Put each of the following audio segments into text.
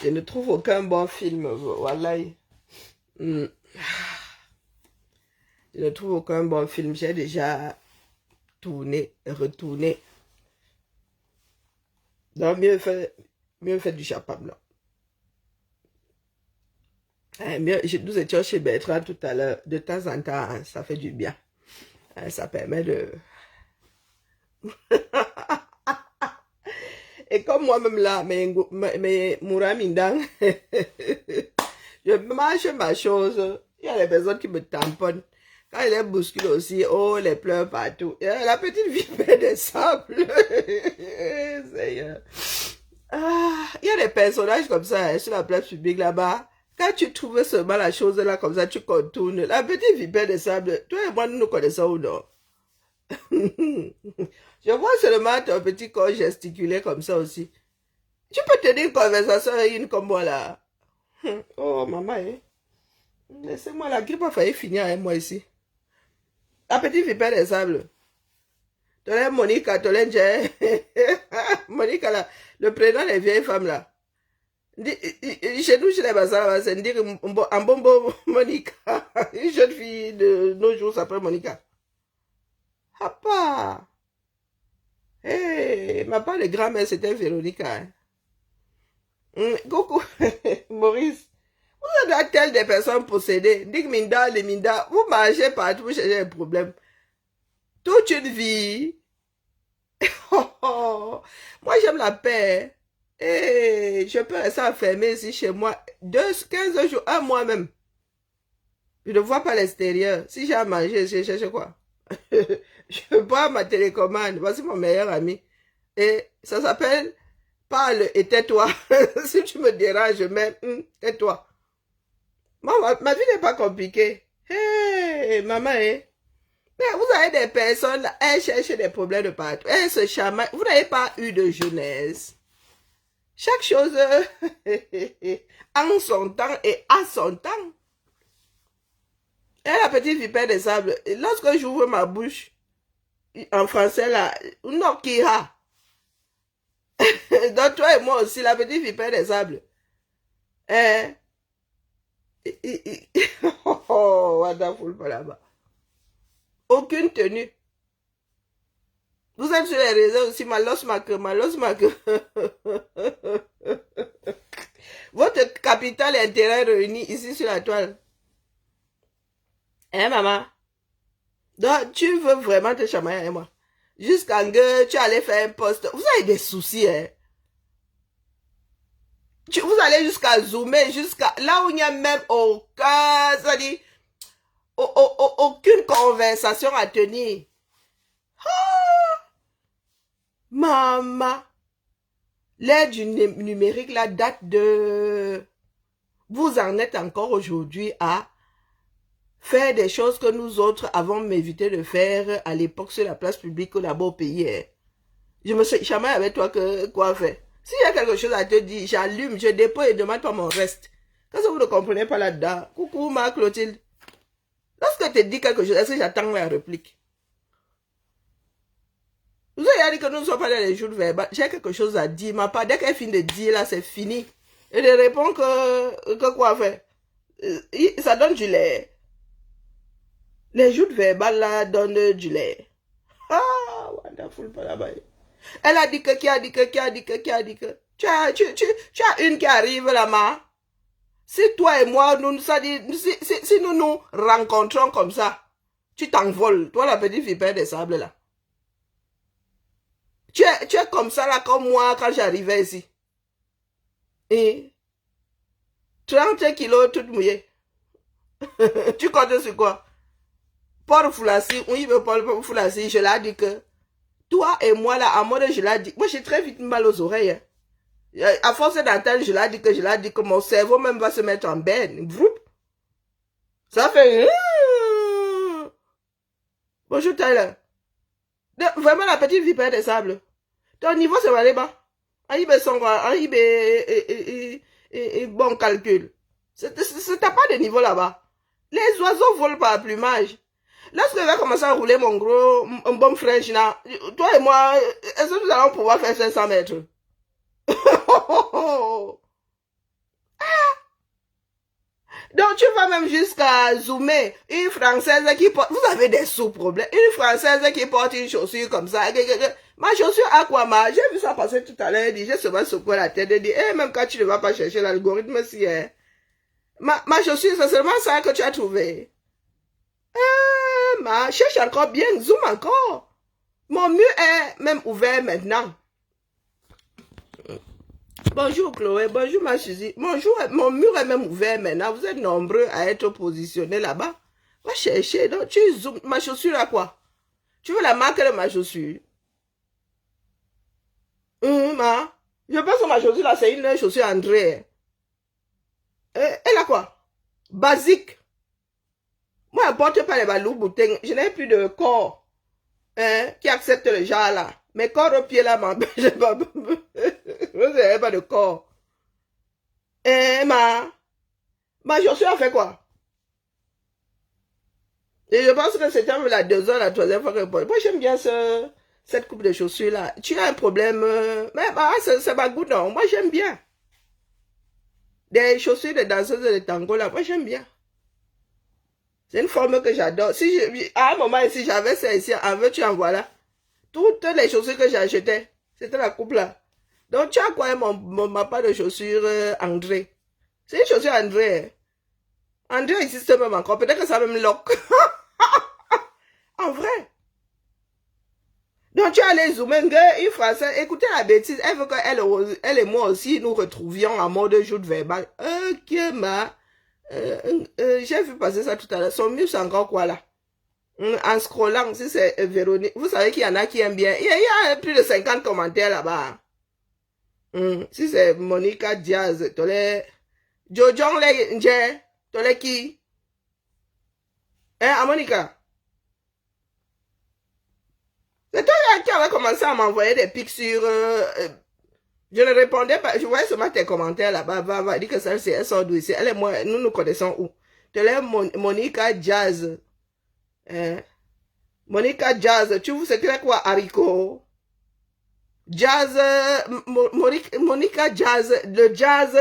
Je ne trouve aucun bon film, wallahi. Hmm. Je ne trouve aucun bon film. J'ai déjà tourné, retourné. Donc, mieux fait du Chapat blanc. Nous étions chez Bertrand tout à l'heure. De temps en temps, hein, ça fait du bien. Ça permet de... Et comme moi-même là, mes Mouramindang, je mange ma chose. Il y a les personnes qui me tamponnent. Quand il les bouscule aussi, oh, les pleurs partout. La petite vipère des sables. Seigneur. Ah, il y a des personnages comme ça hein, sur la place publique là-bas. Quand tu trouves seulement la chose là comme ça, tu contournes. La petite vipère des sables, toi et moi, nous nous connaissons ou non? Je vois seulement ton petit corps gesticuler comme ça aussi. Tu peux tenir une conversation avec une comme moi là. Oh maman, hein. Laissez-moi, la grippe a failli finir avec moi ici. La petite vipère des sables. Tolène Monica, Tolène Jay. Monica là, le prénom des vieilles femmes là. Chez nous, chez les bazars, c'est dire un bonbon Monica. Une jeune fille de nos jours s'appelle Monica. Papa. Hey, ma part de grand-mère, c'était Véronica. Hein. Coucou, Maurice. Vous êtes telles des personnes possédées. Dites Minda, les Minda. Vous mangez partout, vous cherchez des problèmes. Toute une vie. Moi, j'aime la paix. Et je peux rester enfermé ici chez moi 15 jours, un mois même. Je ne vois pas l'extérieur. Si j'ai à manger, je cherche quoi? Je bois ma télécommande. Voici mon meilleur ami. Et ça s'appelle parle et tais-toi. Si tu me déranges, mais tais-toi. Ma vie n'est pas compliquée. Hey, maman, hein? Mais vous avez des personnes, elles cherchent des problèmes de partout. Elles se chamaillent. Vous n'avez pas eu de jeunesse. Chaque chose en son temps et à son temps. Et la petite vipère des sables, lorsque j'ouvre ma bouche, en français là, Nokia. Donc toi et moi aussi, la petite vipère des sables. Hein? Oh, wonderful là-bas. Aucune tenue. Vous êtes sur les réseaux aussi, malos maque. Votre capital et intérêt réunis ici sur la toile. Hein, maman? Donc, tu veux vraiment te chamailler avec moi? Jusqu'à que tu allais faire un poste. Vous avez des soucis, hein? Vous allez jusqu'à zoomer, jusqu'à là où il n'y a même aucun, ça dit, aucune conversation à tenir. Ah, maman, l'ère du numérique, la date de... Vous en êtes encore aujourd'hui à faire des choses que nous autres avons m'évité de faire à l'époque sur la place publique ou là-bas au pays. Hein. Je me suis jamais avec toi que quoi faire. S'il y a quelque chose à te dire, j'allume, je dépose et demande pas mon reste. Qu'est-ce que vous ne comprenez pas là-dedans? Coucou, ma Clotilde. Lorsque je te dis quelque chose, est-ce que j'attends la réplique? Vous avez dit que nous ne sommes pas dans les jours verbaux. J'ai quelque chose à dire. Ma part, dès qu'elle finit de dire, là, c'est fini. Et elle répond que quoi faire? Ça donne du lait. Les jours verbales, là, donnent du lait. Ah, wonderful, pas là-bas. Elle a dit que, qui a dit que. Tu as une qui arrive là-bas. Si toi et moi, si nous nous rencontrons comme ça, tu t'envoles. Toi, la petite vipère des sables là. Tu es comme ça là, comme moi quand j'arrivais ici. Et 30 kilos toute mouillée. Tu comptes sur quoi? Paul Foulassi, oui, Paul Foulassi, je l'ai dit que toi et moi là, à mode, je l'ai dit. Moi, j'ai très vite mal aux oreilles. Hein. À force d'entendre, je l'ai dit que mon cerveau même va se mettre en berne. Ça fait... Bonjour Tyler. Vraiment la petite vipère des sables. Ton niveau, c'est aller bas. Bon calcul. T'as pas de niveau là-bas. Les oiseaux volent par plumage. Lorsque je vais commencer à rouler mon gros, un bon French là, toi et moi, est-ce que nous allons pouvoir faire 500 mètres? tu vas même jusqu'à zoomer. Une Française qui porte... Vous avez des sous-problèmes. Une Française qui porte une chaussure comme ça. Ma chaussure à quoi, ma? J'ai vu ça passer tout à l'heure. J'ai seulement secoué la tête et dit, même quand tu ne vas pas chercher l'algorithme, si, ma chaussure, c'est seulement ça que tu as trouvé. Cherche encore bien, zoom encore. Mon mur est même ouvert maintenant. Bonjour Chloé, bonjour ma chérie. Bonjour, mon mur est même ouvert maintenant. Vous êtes nombreux à être positionnés là-bas. Va chercher. Donc tu zoomes. Ma chaussure à quoi? Tu veux la marque de ma chaussure? Je pense que ma chaussure là, c'est une chaussure André. Elle a quoi? Basique. Moi, je ne porte pas les balous boutins. Je n'ai plus de corps qui accepte le genre là. Mes corps au pied là m'empêchent pas. Vous n'avez pas de corps. Ma chaussure a fait quoi? Et je pense que c'était la deuxième, la troisième fois que... Moi, j'aime bien cette coupe de chaussures là. Tu as un problème... mais c'est ma goût, non. Moi, j'aime bien. Des chaussures de danseuses de tango là, moi, j'aime bien. C'est une forme que j'adore. À un moment ici, j'avais ça ici, en veux-tu en voilà. Toutes les chaussures que j'achetais, c'était la coupe là. Donc, tu as quoi ma part de chaussures André? C'est une chaussure André. André existe même encore. Peut-être que ça même lock. En vrai. Donc, tu as les zoomer, une Française. Écoutez la bêtise. Elle veut qu'elle et moi aussi nous retrouvions en mode joute verbal. Ok, j'ai vu passer ça tout à l'heure. Son mieux, c'est encore quoi là? En scrollant, si c'est Véronique. Vous savez qu'il y en a qui aiment bien. Il y a plus de 50 commentaires là-bas. Si c'est Monica Diaz, tu les... Jojong les nje, tu les qui? Monica? C'est toi qui avais commencé à m'envoyer des pics sur... je ne répondais pas. Je voyais seulement tes commentaires là-bas. Va, dis que ça, c'est elle sort d'où ici. Elle et moi, nous nous connaissons où? Tu les Monica Jazz. Monica Jazz. Tu vois, c'est quoi, haricot? Jazz, Monica Jazz, le jazz,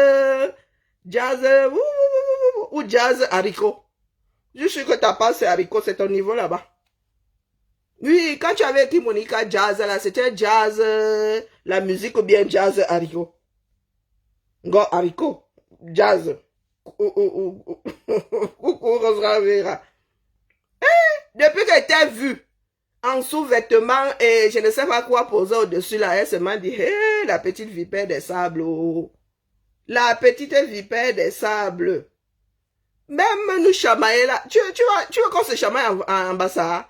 ou jazz haricot. Je suis que ta part c'est haricot, c'est ton niveau là-bas. Oui, quand tu avais écrit Monica Jazz, là, c'était jazz, la musique ou bien jazz haricot. Go haricot, jazz. Depuis que t'as vu en sous-vêtements et je ne sais pas quoi poser au-dessus là, elle se m'a dit, hé, la petite vipère des sables, oh. La petite vipère des sables. Même nous chamailler là, tu veux qu'on se chamaille en bassa?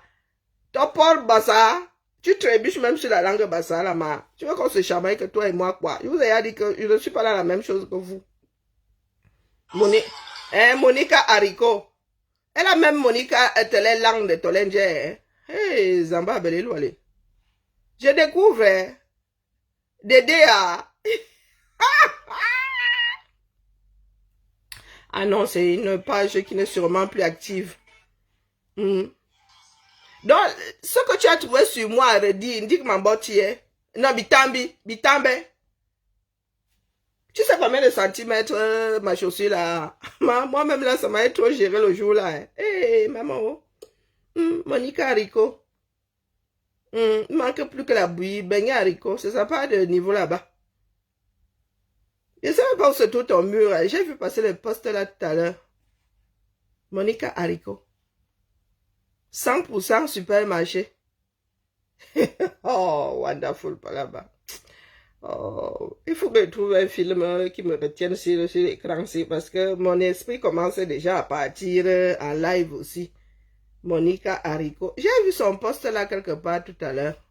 Ton port bassa, tu trébuches même sur la langue bassa là, ma. Tu veux qu'on se chamaille que toi et moi quoi? Je vous ai dit que je ne suis pas là la même chose que vous. Monica Haricot. Elle a même Monica telle langue de Tolenje. Hey, Zamba Belelwale. Je découvre Dédé à... Ah non, c'est une page qui n'est sûrement plus active. Donc, ce que tu as trouvé sur moi, indique ma boîtier. Non, bitambe. Tu sais combien de centimètres ma chaussure là? Moi-même là, ça m'a trop géré le jour là. Hé, maman. Monica Haricot. Il manque plus que la bouillie. Beignet haricot. C'est ça pas de niveau là-bas. Je ne sais pas où se trouve ton mur. J'ai vu passer le poste là tout à l'heure. Monica Haricot. 100% supermarché. Oh, wonderful par là-bas. Oh, il faut que je trouve un film qui me retienne sur l'écran parce que mon esprit commence déjà à partir en live aussi. Monica Haricot. J'ai vu son poste là quelque part tout à l'heure.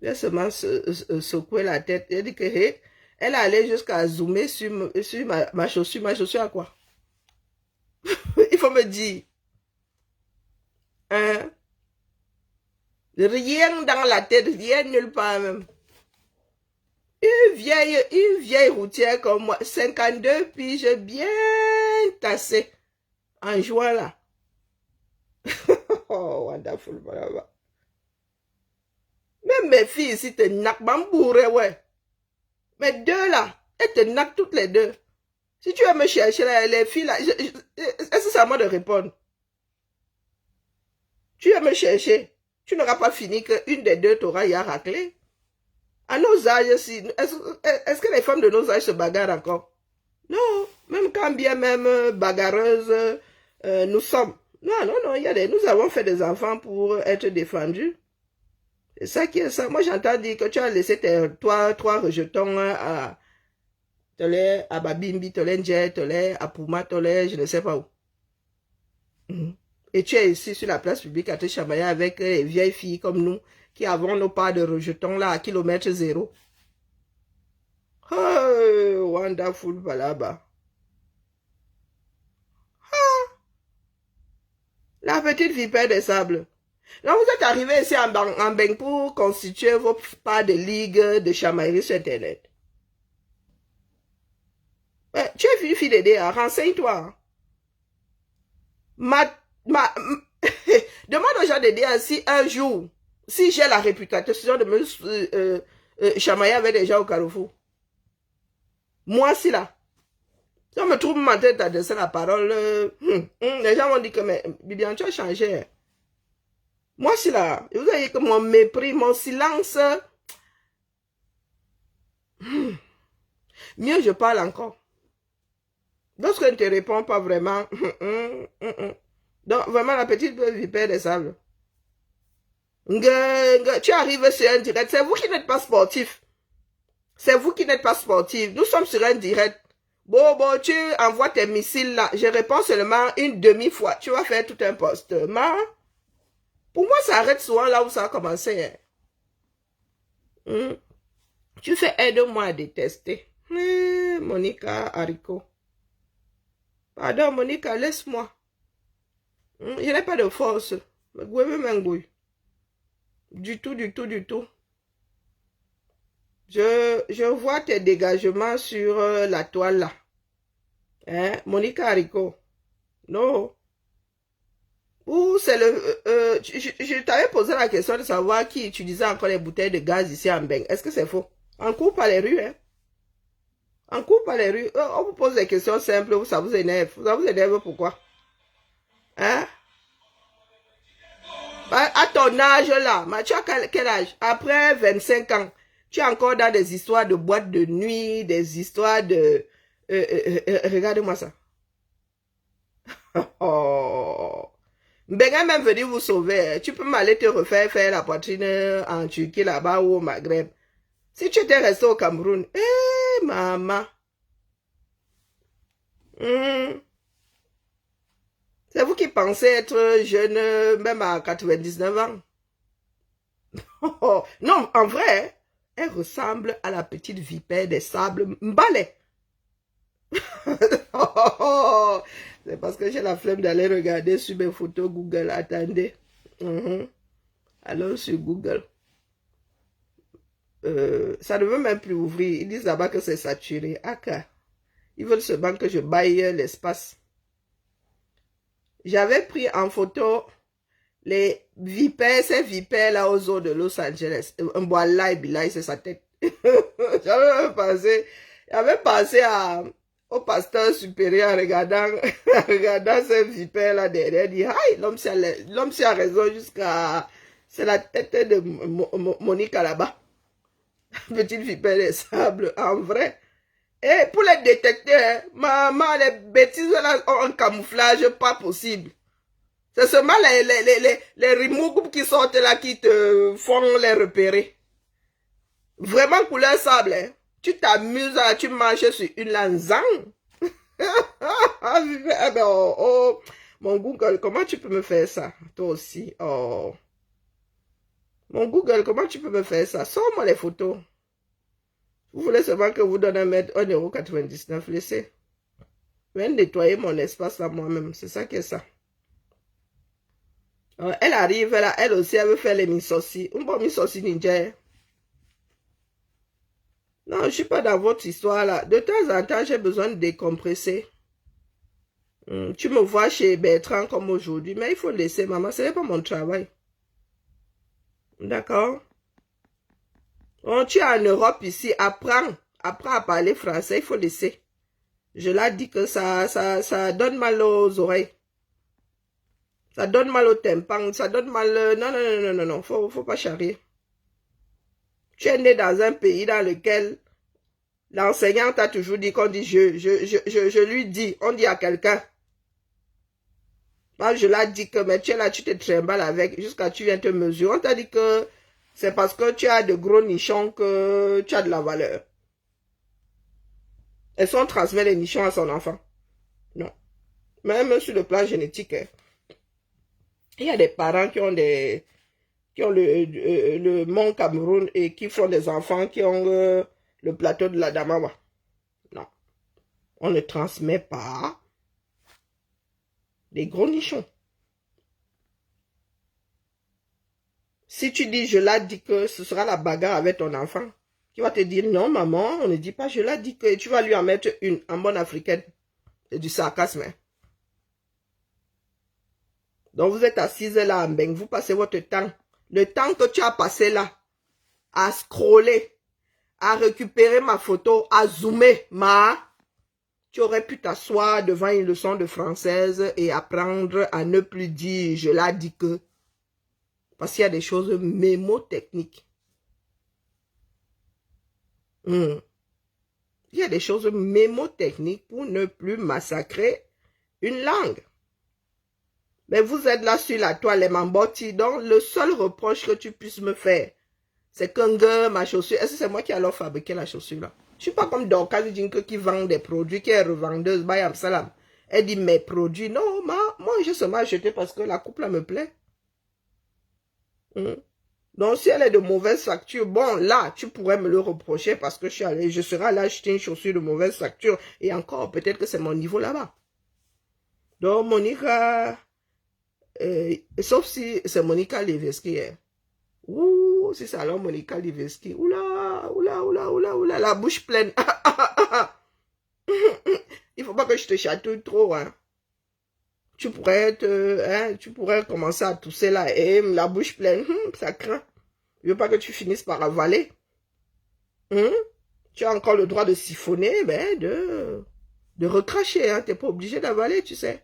J'ai seulement secoué la tête. Elle dit que hey, elle allait jusqu'à zoomer sur ma chaussure. Ma chaussure à quoi? Il faut me dire. Hein? Rien dans la tête, rien nulle part même. Une vieille routière comme moi, 52 piges bien tassée, en juin là. Oh, wonderful, voilà. Même mes filles ici te naquent, bambouré, ouais. Mes deux là, elles te naquent toutes les deux. Si tu vas me chercher là, les filles là, est-ce que c'est à moi de répondre? Tu vas me chercher. Tu n'auras pas fini qu'une des deux t'aura ya raclé. À nos âges, est-ce que les femmes de nos âges se bagarrent encore? Non, même quand bien même bagarreuses nous sommes. Non, non, non, nous avons fait des enfants pour être défendus. C'est ça qui est ça. Moi, j'entends dire que tu as laissé trois rejetons à Tolé, à Babimbi, Tolé, Ndje, Tolé, à Pouma, Tolé, je ne sais pas où. Et tu es ici sur la place publique à te chamailler avec les vieilles filles comme nous qui avons nos parts de rejetons là à kilomètre zéro. Oh, wonderful balaba. Ah, la petite vipère des sables. Là, vous êtes arrivé ici en Beng pour constituer vos parts de ligue de chamaillerie sur Internet. Tu es une fille d'aider, renseigne-toi. Demande aux gens d'aider si un jour, si j'ai la réputation de me chamailler avec des gens au Carrefour. Moi, si là. Si on me trouve ma tête d'adresser la parole, les gens vont dire que, mais Bibiane, tu as changé. Moi, si là, vous voyez que mon mépris, mon silence, mieux je parle encore. Lorsque je ne te réponds pas vraiment, donc vraiment la petite vipère des sables. Tu arrives sur un direct, c'est vous qui n'êtes pas sportif. C'est vous qui n'êtes pas sportif. Nous sommes sur un direct. Bon, tu envoies tes missiles là. Je réponds seulement une demi-fois. Tu vas faire tout un post. Pour moi, ça arrête souvent là où ça a commencé. Tu fais aide-moi à détester. Monica Haricot. Pardon, Monica, laisse-moi. Je n'ai pas de force. Du tout, du tout, du tout. Je vois tes dégagements sur la toile là. Hein, Monica Haricot. Non. Ou c'est le... je t'avais posé la question de savoir qui utilisait encore les bouteilles de gaz ici en Beng. Est-ce que c'est faux? On court par les rues, hein? On court par les rues. On vous pose des questions simples, ça vous énerve. Ça vous énerve pourquoi? Hein? À ton âge là, tu as quel âge? Après 25 ans, tu es encore dans des histoires de boîtes de nuit, des histoires de... regarde-moi ça. Oh... Ben, même venir vous sauver. Tu peux m'aller te refaire faire la poitrine en Turquie là-bas ou au Maghreb. Si tu étais resté au Cameroun, maman. C'est vous qui pensez être jeune même à 99 ans. Non, en vrai, elle ressemble à la petite vipère des sables Mbale. C'est parce que j'ai la flemme d'aller regarder sur mes photos Google. Attendez. Allons sur Google. Ça ne veut même plus ouvrir. Ils disent là-bas que c'est saturé. Ils veulent seulement que je baille l'espace. J'avais pris en photo les vipères, ces vipères là aux eaux de Los Angeles. Un bois là et c'est sa tête. J'avais pensé au pasteur supérieur en regardant ces vipères là derrière. Il dit, l'homme s'y a raison jusqu'à... C'est la tête de Monica là-bas. Petite vipère des sables, en vrai. Et pour les détecter, maman, les bêtises là ont un camouflage pas possible. C'est seulement les removes qui sortent là qui te font les repérer. Vraiment couleur sable. Hein. Tu t'amuses, tu manges sur une lanzang. Mon Google, comment tu peux me faire ça? Toi aussi. Oh. Mon Google, comment tu peux me faire ça? Sors-moi les photos. Vous voulez seulement que vous donne 1,99 €. Laissez. Je vais nettoyer mon espace là moi-même. C'est ça qui est ça. Elle arrive là, elle aussi, elle veut faire les misosi. Un bon misosi ninja. Non, je ne suis pas dans votre histoire là. De temps en temps, j'ai besoin de décompresser. Tu me vois chez Bertrand comme aujourd'hui, mais il faut laisser, maman. Ce n'est pas mon travail. D'accord? Tu es en Europe ici, apprends à parler français, il faut laisser. Je l'ai dit que ça donne mal aux oreilles. Ça donne mal au tympan, ça donne mal... Non, non, non, non, non, non, faut pas charrier. Tu es né dans un pays dans lequel l'enseignant t'a toujours dit qu'on dit je lui dis, on dit à quelqu'un. Moi, je l'ai dit que, mais tu es là, tu te trimbales avec, jusqu'à tu viens te mesurer. On t'a dit que c'est parce que tu as de gros nichons que tu as de la valeur. Est-ce qu'on transmet les nichons à son enfant? Non. Même sur le plan génétique, hein. Il y a des parents qui ont le Mont Cameroun et qui font des enfants qui ont le plateau de la Damawa. Non. On ne transmet pas des gros nichons. Si tu dis, je l'ai dit que ce sera la bagarre avec ton enfant, tu vas te dire, non maman, on ne dit pas, je l'ai dit que tu vas lui en mettre une en bonne africaine. C'est du sarcasme. Hein. Donc vous êtes assise là en beng, vous passez votre temps. Le temps que tu as passé là, à scroller, à récupérer ma photo, à zoomer, tu aurais pu t'asseoir devant une leçon de française et apprendre à ne plus dire, je l'ai dit que. Parce qu'il y a des choses mémotechniques. Il y a des choses mémotechniques pour ne plus massacrer une langue. Mais vous êtes là sur la toile, les mambotti, donc le seul reproche que tu puisses me faire, c'est que ma chaussure, est-ce que c'est moi qui allais fabriquer la chaussure là? Je ne suis pas comme Dorcas Dinke qui vend des produits, qui est revendeuse, Bayam Salam. Elle dit mes produits, non, moi j'ai seulement acheté parce que la coupe là me plaît. Donc si elle est de mauvaise facture, bon là, tu pourrais me le reprocher parce que je serai allé acheter une chaussure de mauvaise facture et encore, peut-être que c'est mon niveau là-bas. Donc Monica... sauf si c'est Monica Leveski. Hein. Ouh, si c'est alors Monica Leveski. Oula, oula, oula, oula, oula, la bouche pleine. Il faut pas que je te chatouille trop. Hein. Tu pourrais commencer à tousser là et la bouche pleine. Ça craint. Je veux pas que tu finisses par avaler. Tu as encore le droit de siphonner, ben, de recracher. Hein. Tu n'es pas obligé d'avaler, tu sais.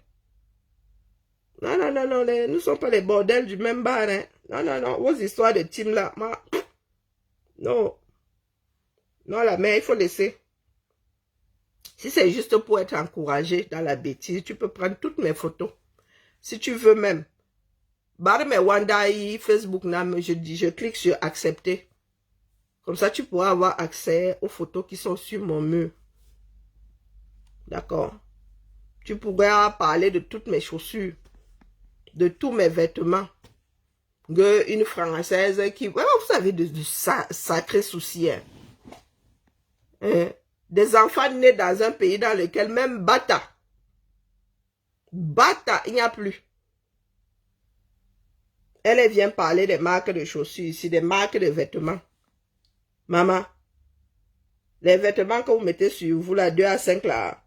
Non, non, non, non, nous ne sommes pas les bordels du même bar. Hein. Non, non, non, vos histoires de team là, non. Non, la mère, il faut laisser. Si c'est juste pour être encouragé dans la bêtise, tu peux prendre toutes mes photos. Si tu veux même. Barre mes Wandai, Facebook, je clique sur accepter. Comme ça, tu pourras avoir accès aux photos qui sont sur mon mur. D'accord. Tu pourras parler de toutes mes chaussures. De tous mes vêtements. Une Française qui... Vous avez de sacrés soucis. Hein. Des enfants nés dans un pays dans lequel même Bata, il n'y a plus. Elle vient parler des marques de chaussures ici, des marques de vêtements. Maman, les vêtements que vous mettez sur vous, là, 2 à 5, là.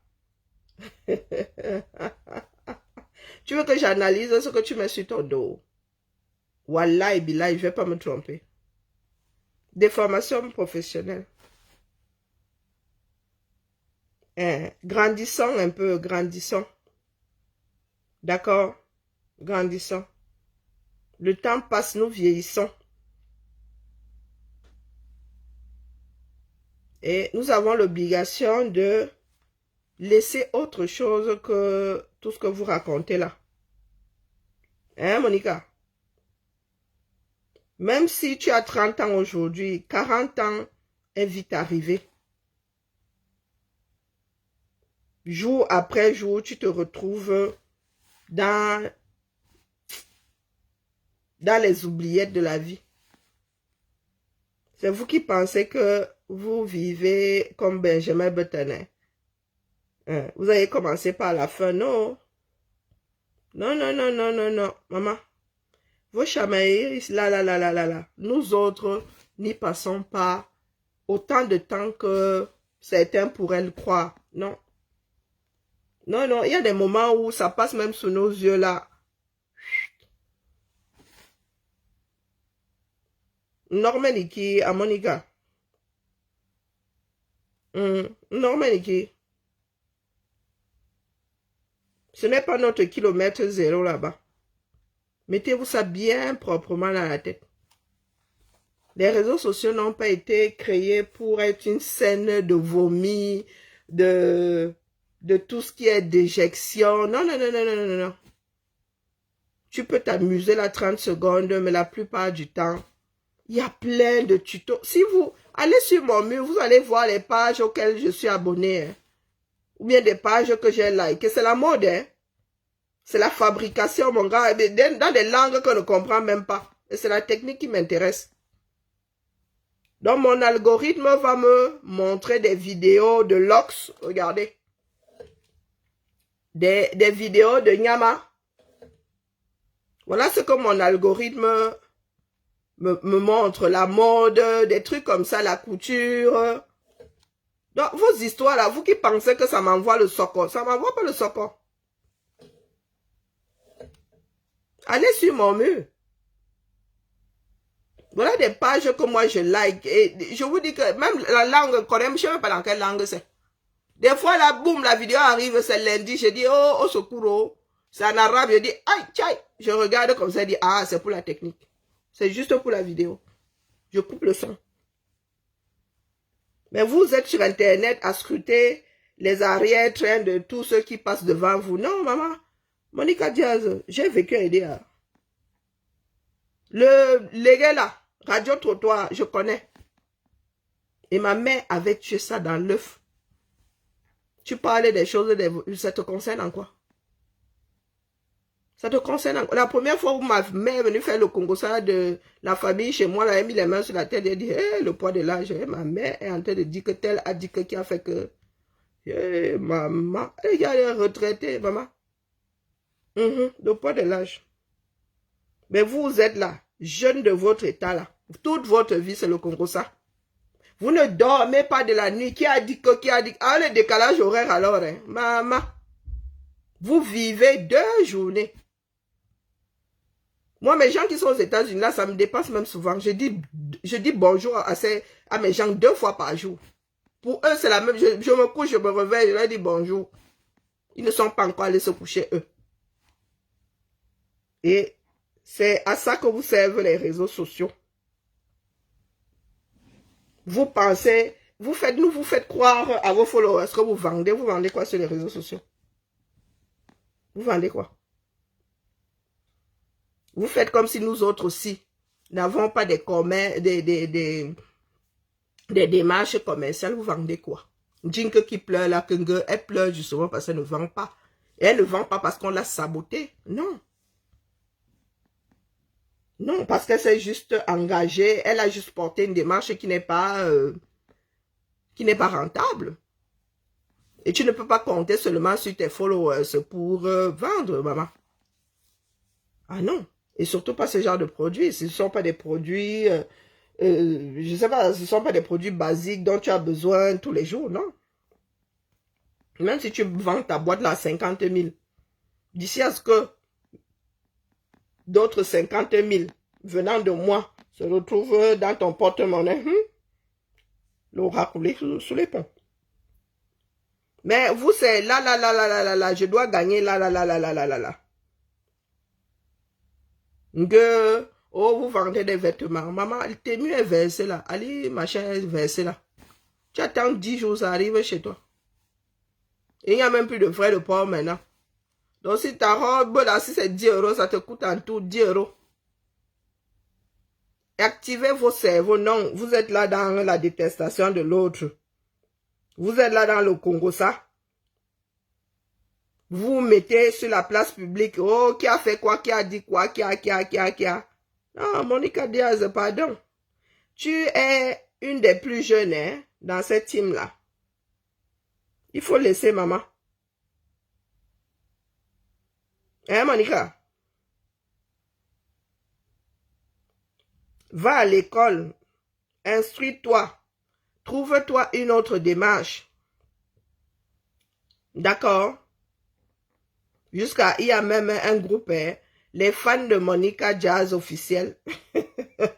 Tu veux que j'analyse ce que tu mets sur ton dos? Wallah et billah, je ne vais pas me tromper. Déformation professionnelle. Grandissons un peu, grandissons. D'accord? Grandissons. Le temps passe, nous vieillissons. Et nous avons l'obligation de laisser autre chose que tout ce que vous racontez là. Hein, Monica? Même si tu as 30 ans aujourd'hui, 40 ans est vite arrivé. Jour après jour, tu te retrouves dans les oubliettes de la vie. C'est vous qui pensez que vous vivez comme Benjamin Button. Hein? Vous avez commencé par la fin, non? Non, non, non, non, non, non, maman. Vos chamailleries, là. Nous autres n'y passons pas autant de temps que certains pourraient le croire. Non. Non, non, il y a des moments où ça passe même sous nos yeux là. Normaniki, à Monica. Normaniki. Ce n'est pas notre kilomètre zéro là-bas. Mettez-vous ça bien proprement dans la tête. Les réseaux sociaux n'ont pas été créés pour être une scène de vomi, de tout ce qui est déjection. Non, non, non, non, non, non, non. Tu peux t'amuser là 30 secondes, mais la plupart du temps, il y a plein de tutos. Si vous allez sur mon mur, vous allez voir les pages auxquelles je suis abonné. Hein. Ou bien des pages que j'ai likées. C'est la mode, hein. C'est la fabrication, mon gars. Dans des langues que je ne comprends même pas. Et c'est la technique qui m'intéresse. Donc, mon algorithme va me montrer des vidéos de Lox. Regardez. Des vidéos de Nyama. Voilà ce que mon algorithme me montre. La mode, des trucs comme ça, la couture. Donc, vos histoires là, vous qui pensez que ça m'envoie le socon, ça m'envoie pas le socon. Allez sur mon mur. Voilà des pages que moi je like. Et je vous dis que même la langue coréenne, je ne sais pas dans quelle langue c'est. Des fois, là, boum, la vidéo arrive, c'est lundi, je dis, oh, au secours, oh. C'est en arabe, je dis, aïe, tchaï. Je regarde comme ça, je dis, ah, c'est pour la technique. C'est juste pour la vidéo. Je coupe le son. Mais vous êtes sur Internet à scruter les arrière-trains de tous ceux qui passent devant vous. Non, maman. Monica Diaz, j'ai vécu à EDA. Les gars là, Radio Trottoir, je connais. Et ma mère avait tué ça dans l'œuf. Tu parlais des choses, ça te concerne en quoi? Ça te concerne en quoi? La première fois où ma mère est venue faire le Congo, ça de la famille chez moi, elle a mis les mains sur la tête, elle a dit, hey, le poids de l'âge. Ma mère est en train de dire que tel a dit que qui a fait que... Hey, maman, elle est retraitée, maman. Le poids de l'âge. Mais vous êtes là, jeune de votre état là. Toute votre vie, c'est le Congo, ça. Vous ne dormez pas de la nuit. Qui a dit que, qui a dit... Ah, le décalage horaire alors, hein. Maman. Vous vivez 2 journées. Moi, mes gens qui sont aux États-Unis, là, ça me dépasse même souvent. Je dis bonjour à mes gens 2 fois par jour. Pour eux, c'est la même. Je me couche, je me réveille, je leur dis bonjour. Ils ne sont pas encore allés se coucher, eux. Et c'est à ça que vous servent les réseaux sociaux. Vous pensez, vous faites croire à vos followers que vous vendez quoi sur les réseaux sociaux? Vous vendez quoi? Vous faites comme si nous autres aussi n'avons pas des démarches commerciales. Vous vendez quoi? Jinke qui pleure là, elle pleure justement parce qu'elle ne vend pas. Et elle ne vend pas parce qu'on l'a sabotée. Non. Non, parce qu'elle s'est juste engagée. Elle a juste porté une démarche qui n'est pas rentable. Et tu ne peux pas compter seulement sur tes followers pour vendre, maman. Ah non. Et surtout pas ce genre de produits. Ce ne sont pas des produits, je sais pas, ce ne sont pas des produits basiques dont tu as besoin tous les jours, non. Même si tu vends ta boîte là à 50 000, d'ici à ce que d'autres 50 000 venant de moi se retrouvent dans ton porte-monnaie, l'aura coulé sous les ponts. Mais vous, c'est là, je dois gagner là. Que, oh, vous vendez des vêtements. Maman, t'es mieux versé là. Allez, machin est versé là. Tu attends 10 jours, ça arrive chez toi. Et il n'y a même plus de frais de port maintenant. Donc, si ta robe là, si c'est 10 €, ça te coûte en tout 10 €. Activez vos cerveaux. Non, vous êtes là dans la détestation de l'autre. Vous êtes là dans le Congo, ça. Vous mettez sur la place publique. Oh, qui a fait quoi? Qui a dit quoi? Qui a. Non, Monica Diaz, pardon. Tu es une des plus jeunes hein, dans cette team-là. Il faut laisser maman. Hein, Monica? Va à l'école. Instruis-toi. Trouve-toi une autre démarche. D'accord? Jusqu'à, il y a même un groupe, hein, les fans de Monica Jazz officiel.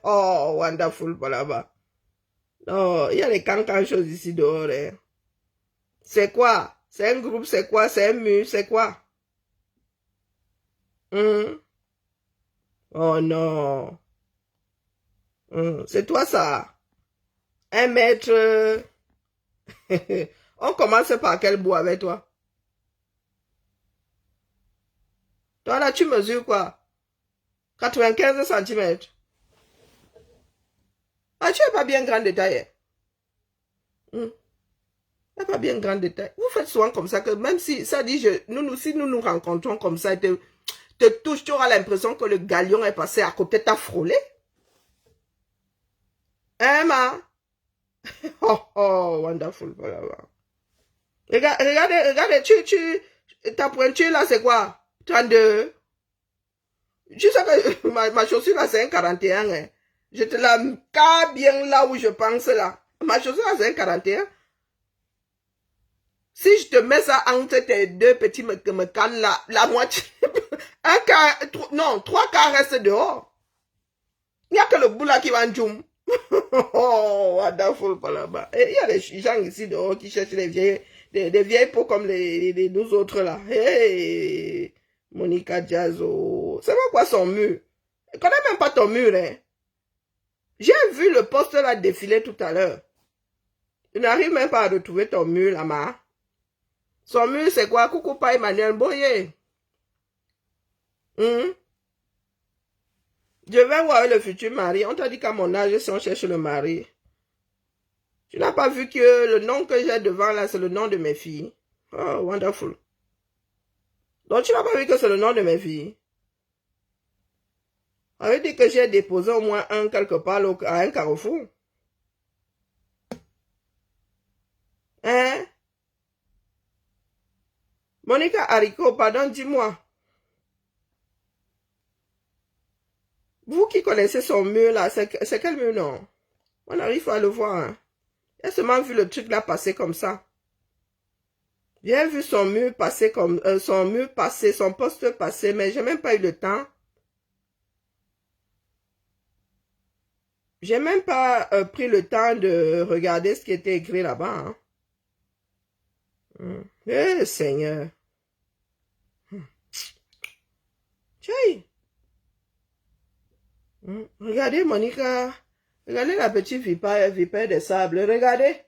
Oh, wonderful, là-bas. Oh, il y a les cancans choses ici dehors. Hein. C'est quoi? C'est un groupe, c'est quoi? C'est un mur, c'est quoi? Hum. Oh non. C'est toi ça. 1 mètre. On commence par quel bout avec toi? Toi là, tu mesures quoi? 95 cm. Ah, tu n'es pas bien grand de taille. Tu n'es pas bien grand de taille. Vous faites souvent comme ça, que même si ça dit, si nous nous rencontrons comme ça, te touche, tu auras l'impression que le galion est passé à côté, t'as frôlé. Hein, ma? Oh, oh, wonderful. Voilà. Regarde, ta pointure là, c'est quoi? 32. Tu sais que ma chaussure là, c'est un 41. Hein. Je te la cas bien là où je pense là. Ma chaussure là, c'est un 41. Si je te mets ça entre tes deux petits me cannes là, la moitié, un quart, non, 3 quarts restent dehors. Il n'y a que le bout là qui va en djoum. Oh, wonderful par là-bas. Et il y a des gens ici dehors qui cherchent des vieilles peaux comme nous autres là. Hey, Monica Jazzo. C'est pas quoi son mur? Je connais même pas ton mur, hein. J'ai vu le poste là défiler tout à l'heure. Je n'arrive même pas à retrouver ton mur là-bas. Son mur, c'est quoi? Coucou pas Emmanuel Boyer. Je vais voir le futur mari. On t'a dit qu'à mon âge, si on cherche le mari. Tu n'as pas vu que le nom que j'ai devant là, c'est le nom de mes filles. Oh, wonderful. Donc, tu n'as pas vu que c'est le nom de mes filles. Ça veut dire que j'ai déposé au moins un quelque part à un carrefour. Hein? Monica Haricot, pardon, dis-moi. Vous qui connaissez son mur là, c'est quel mur non? On arrive à le voir. Hein? J'ai seulement vu le truc là passer comme ça. J'ai vu son mur passer comme son poste passer, mais j'ai même pas eu le temps. J'ai même pas pris le temps de regarder ce qui était écrit là-bas. Hein. Eh, Seigneur. Tiens. Regardez, Monica. Regardez la petite vipère des sables. Regardez.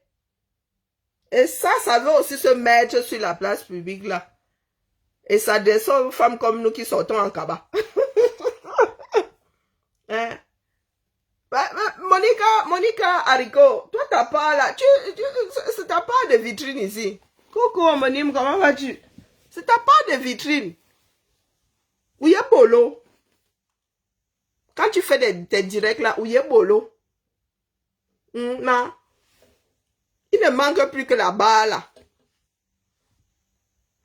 Et ça veut aussi se mettre sur la place publique là. Et ça descend aux femmes comme nous qui sortons en cabas. Hein? Monica Haricot, toi t'as pas là, t'as pas de vitrine ici. Coucou homonyme, comment vas-tu? C'est t'as pas de vitrine. Où y a Bolo? Quand tu fais des directs là, où y a Bolo? Non. Il ne manque plus que la barre là.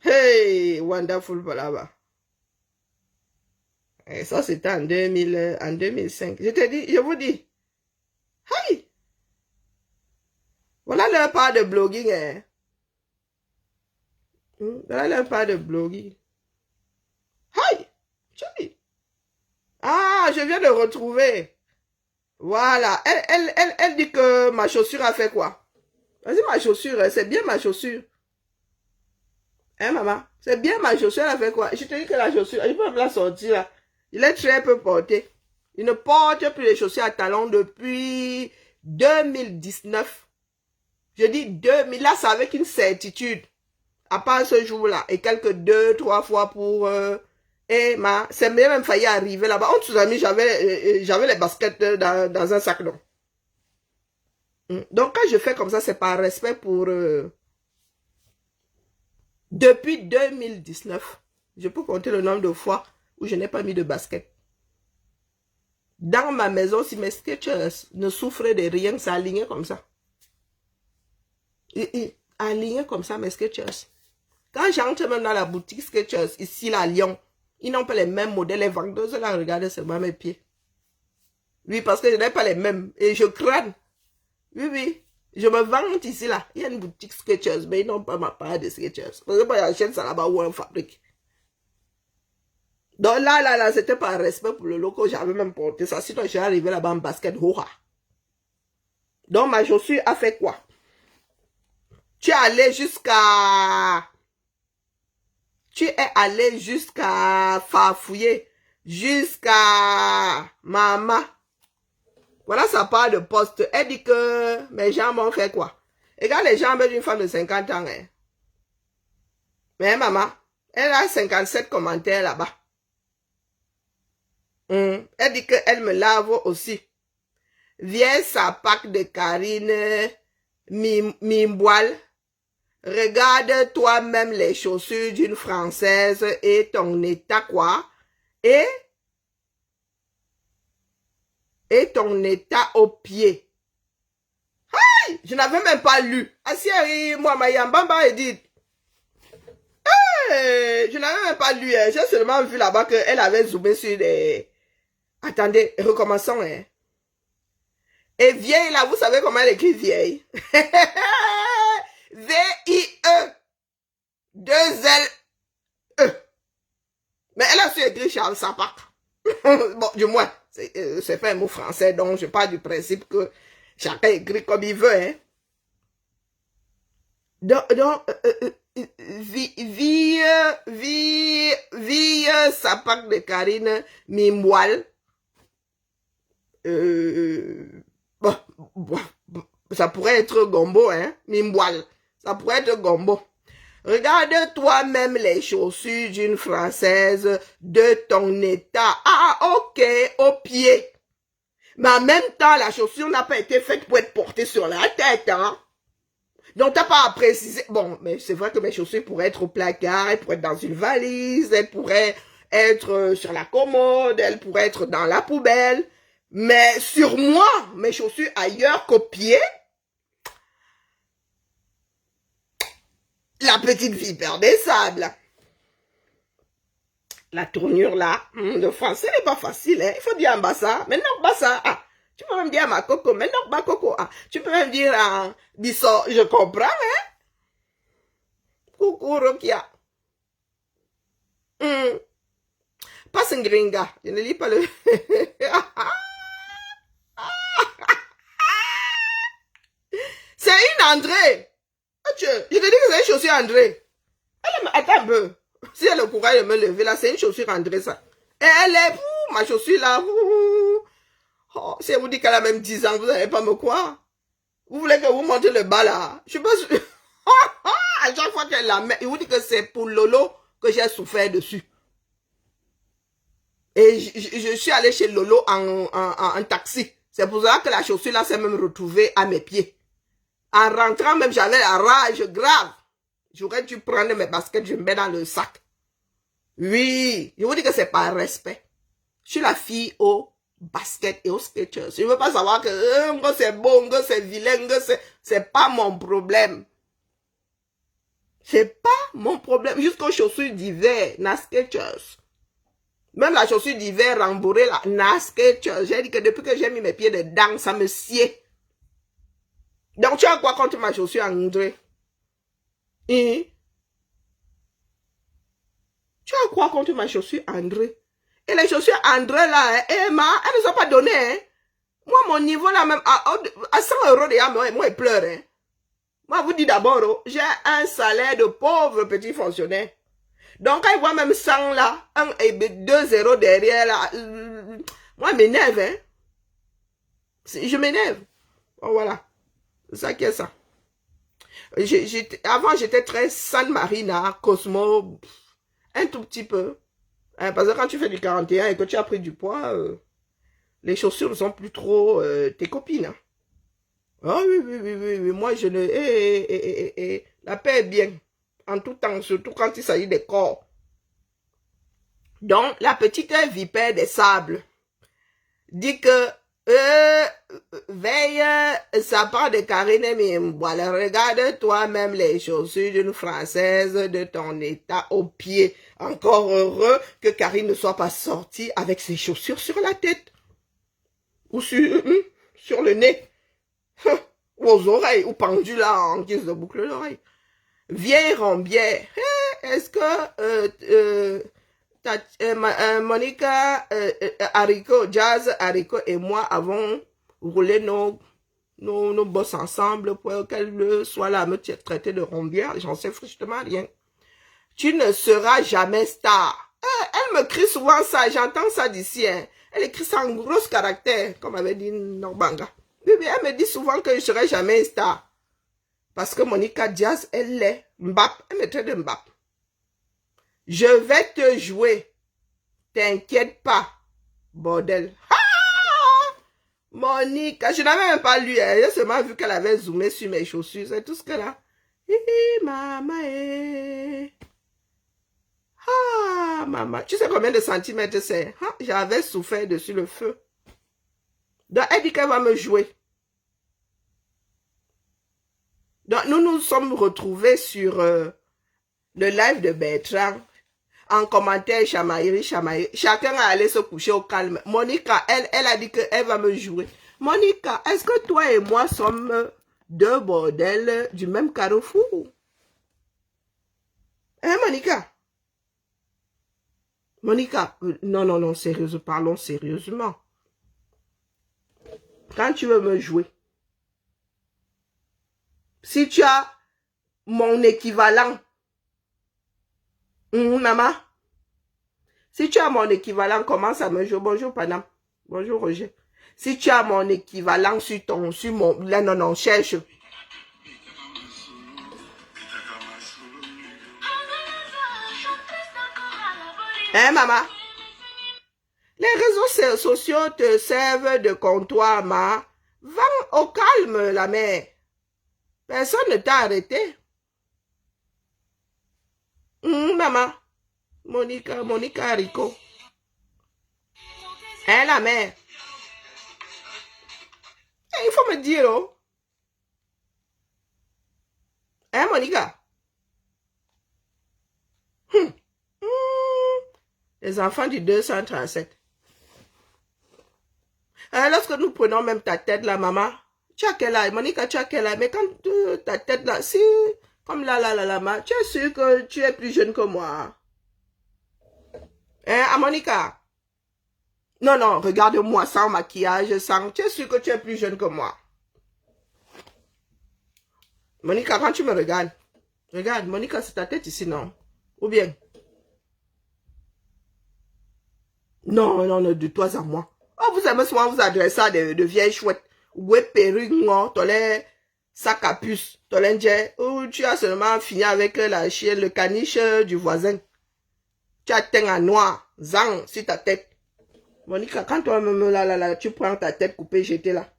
Hey, wonderful là-bas. Et ça c'était en 2005. Je vous dis. Hey! Voilà leur part de blogging. Hein. Voilà leur part de blogging. Hey! Ah, je viens de retrouver. Voilà. Elle dit que ma chaussure a fait quoi? Vas-y, ma chaussure, c'est bien ma chaussure. Hein, maman? C'est bien ma chaussure, elle a fait quoi? Je te dis que la chaussure, il peut me la sortir là. Il est très peu porté. Il ne porte plus les chaussures à talons depuis 2019. Je dis 2000, là, c'est avec une certitude. À part ce jour-là, et quelques 2-3 fois pour... c'est même failli arriver là-bas. On nous a mis, j'avais les baskets dans un sac, non. Donc, quand je fais comme ça, c'est par respect pour... Depuis 2019, je peux compter le nombre de fois où je n'ai pas mis de basket. Dans ma maison, si mes Skechers ne souffraient de rien, ça alignait comme ça. Aligné comme ça, mes Skechers. Quand j'entre même dans la boutique Skechers, ici, là, à Lyon, ils n'ont pas les mêmes modèles. Les vendeuses, là, regardez seulement mes pieds. Oui, parce que je n'ai pas les mêmes. Et je crâne. Oui. Je me vante ici, là. Il y a une boutique Skechers, mais ils n'ont pas ma part de Skechers. Parce que moi, j'achète ça là-bas où on fabrique. Donc là, c'était par respect pour le local. J'avais même porté ça. Sinon, je suis arrivé là-bas en basket. Donc, ma chaussure a fait quoi? Tu es allé jusqu'à Tu es allé jusqu'à farfouiller, jusqu'à maman. Voilà sa part de poste. Elle dit que mes jambes ont fait quoi? Regarde les jambes d'une femme de 50 ans. Hein. Mais maman, elle a 57 commentaires là-bas. Elle dit qu'elle me lave aussi. Viens sa pack de Karine Mimboile. Regarde toi-même les chaussures d'une Française et ton état quoi? Et ton état au pied. Hey, je n'avais même pas lu. Asiari, moi, Mayambamba, et dit. Hey, je n'avais même pas lu. Hein. J'ai seulement vu là-bas qu'elle avait zoomé sur des... Attendez, recommençons. Hein. Et vieille, là, vous savez comment elle écrit vieille? V-I-E. 2-L-E. Mais elle a su écrire Charles Sapak. Bon, du moins, c'est pas un mot français, donc je pars du principe que chacun écrit comme il veut. Hein. Donc Sapak de Karine Mimboile. Bon, ça pourrait être Gombo, hein, Mimboile. Ça pourrait être Gombo. Regarde toi-même les chaussures d'une Française de ton état. Ah, ok, au pied. Mais en même temps, la chaussure n'a pas été faite pour être portée sur la tête, hein. Donc, t'as pas à préciser. Bon, mais c'est vrai que mes chaussures pourraient être au placard, elles pourraient être dans une valise, elles pourraient être sur la commode, elles pourraient être dans la poubelle. Mais sur moi, mes chaussures ailleurs qu'au pied, la petite vipère des sables. La tournure là, le français n'est pas facile. Hein. Il faut dire Mbassa. Mais non, Mbassa. Ah, tu peux même dire ma coco. Mais non, ma coco. Ah, tu peux même dire Bisso. Je comprends. Hein? Coucou, Rokia. Pas un gringa. Je ne lis pas le... C'est une André. Je te dis que c'est une chaussure André. Attends un peu. Si elle a le courage de me lever là, c'est une chaussure André ça. Et elle est, ma chaussure là. Oh, si elle vous dit qu'elle a même 10 ans, vous n'allez pas me croire. Vous voulez que vous montez le bas là. Je suis pas sûr. À chaque fois qu'elle la met, il vous dit que c'est pour Lolo que j'ai souffert dessus. Et je suis allé chez Lolo en taxi. C'est pour ça que la chaussure là s'est même retrouvée à mes pieds. En rentrant même, j'avais la rage grave. J'aurais dû prendre mes baskets, je me mets dans le sac. Oui, je vous dis que c'est par respect. Je suis la fille au basket et aux Skechers. Je ne veux pas savoir que c'est bon, que c'est vilain, que c'est pas mon problème. C'est pas mon problème. Jusqu'aux chaussures d'hiver, na Skechers. Même la chaussure d'hiver rembourrée, la na Skechers. J'ai dit que depuis que j'ai mis mes pieds dedans, ça me sied. Donc tu as quoi contre ma chaussure André? Et tu as quoi contre ma chaussure André? Et les chaussures André là, Emma, elles ne sont pas données. Hein? Moi, mon niveau là même, à 100 € déjà, moi, il pleure. Hein? Moi, je vous dis d'abord, j'ai un salaire de pauvre petit fonctionnaire. Donc, quand il voit même 100 là, 1 et 2 0 derrière là, moi, je m'énerve. Hein? Je m'énerve. Oh, voilà. C'est ça qui est ça. Avant, j'étais très San Marina, Cosmo, un tout petit peu. Hein, parce que quand tu fais du 41 et que tu as pris du poids, les chaussures ne sont plus trop tes copines. Hein. Ah oui, moi je ne... la paix est bien. En tout temps, surtout quand il s'agit des corps. Donc, la petite vipère des sables dit que veille, ça part de Karine Mimboile. Regarde toi-même les chaussures d'une Française de ton état au pied. Encore heureux que Karine ne soit pas sortie avec ses chaussures sur la tête. Ou sur le nez. Ou aux oreilles. Ou pendu là en guise de boucle d'oreille. Vieille rombière. Est-ce que Monica, Haricot, Jazz, Haricot et moi avons roulé nos bosses ensemble pour qu'elle soit là à me traiter de rombière? J'en sais strictement rien. Tu ne seras jamais star. Elle me crie souvent ça, j'entends ça d'ici. Hein. Elle écrit ça en gros caractère, comme avait dit Norbanga. Elle me dit souvent que je ne serai jamais star. Parce que Monica Diaz, elle est Mbap. Elle me traite de Mbap. Je vais te jouer. T'inquiète pas. Bordel. Ah! Monica, je n'avais même pas lu. J'ai seulement vu qu'elle avait zoomé sur mes chaussures. C'est tout ce qu'elle a. Maman. Ah, maman. Tu sais combien de centimètres c'est? Ah, j'avais souffert dessus le feu. Donc, elle dit qu'elle va me jouer. Donc, nous nous sommes retrouvés sur le live de Bertrand. En commentaire, chamaillerie. Chacun a allé se coucher au calme. Monica, elle a dit qu'elle va me jouer. Monica, est-ce que toi et moi sommes deux bordels du même carrefour? Hein, Monica? Monica, non, sérieusement, parlons sérieusement. Quand tu veux me jouer, si tu as mon équivalent, maman, si tu as mon équivalent, commence à me jouer. Bonjour, Panam. Bonjour, Roger. Si tu as mon équivalent sur mon, là, non, cherche. Hein, maman? Les réseaux sociaux te servent de comptoir, ma. Va au calme, la mère. Personne ne t'a arrêté. Maman. Monica Rico. Hein, la mère? Il faut me dire, oh. Hein, Monica? Les enfants du 237. Lorsque nous prenons même ta tête là, maman, tu as quel âge? Monica, tu as quel âge? Mais quand ta tête là, si, comme là, tu es sûr que tu es plus jeune que moi? Hein, Monica? Non, regarde-moi sans maquillage, sans, tu es sûr que tu es plus jeune que moi? Monica, quand tu me regardes, regarde, Monica, c'est ta tête ici, non? Ou bien? Non, de toi à moi. Oh, vous aimez souvent vous adresser à de vieilles chouettes. Ouais, perruque, non, t'as les sac à puce, t'as les ou tu as seulement fini avec la chienne, le caniche du voisin. Tu as teint en noir, zang, sur ta tête. Monica, quand toi même là, tu prends ta tête coupée, jetée là.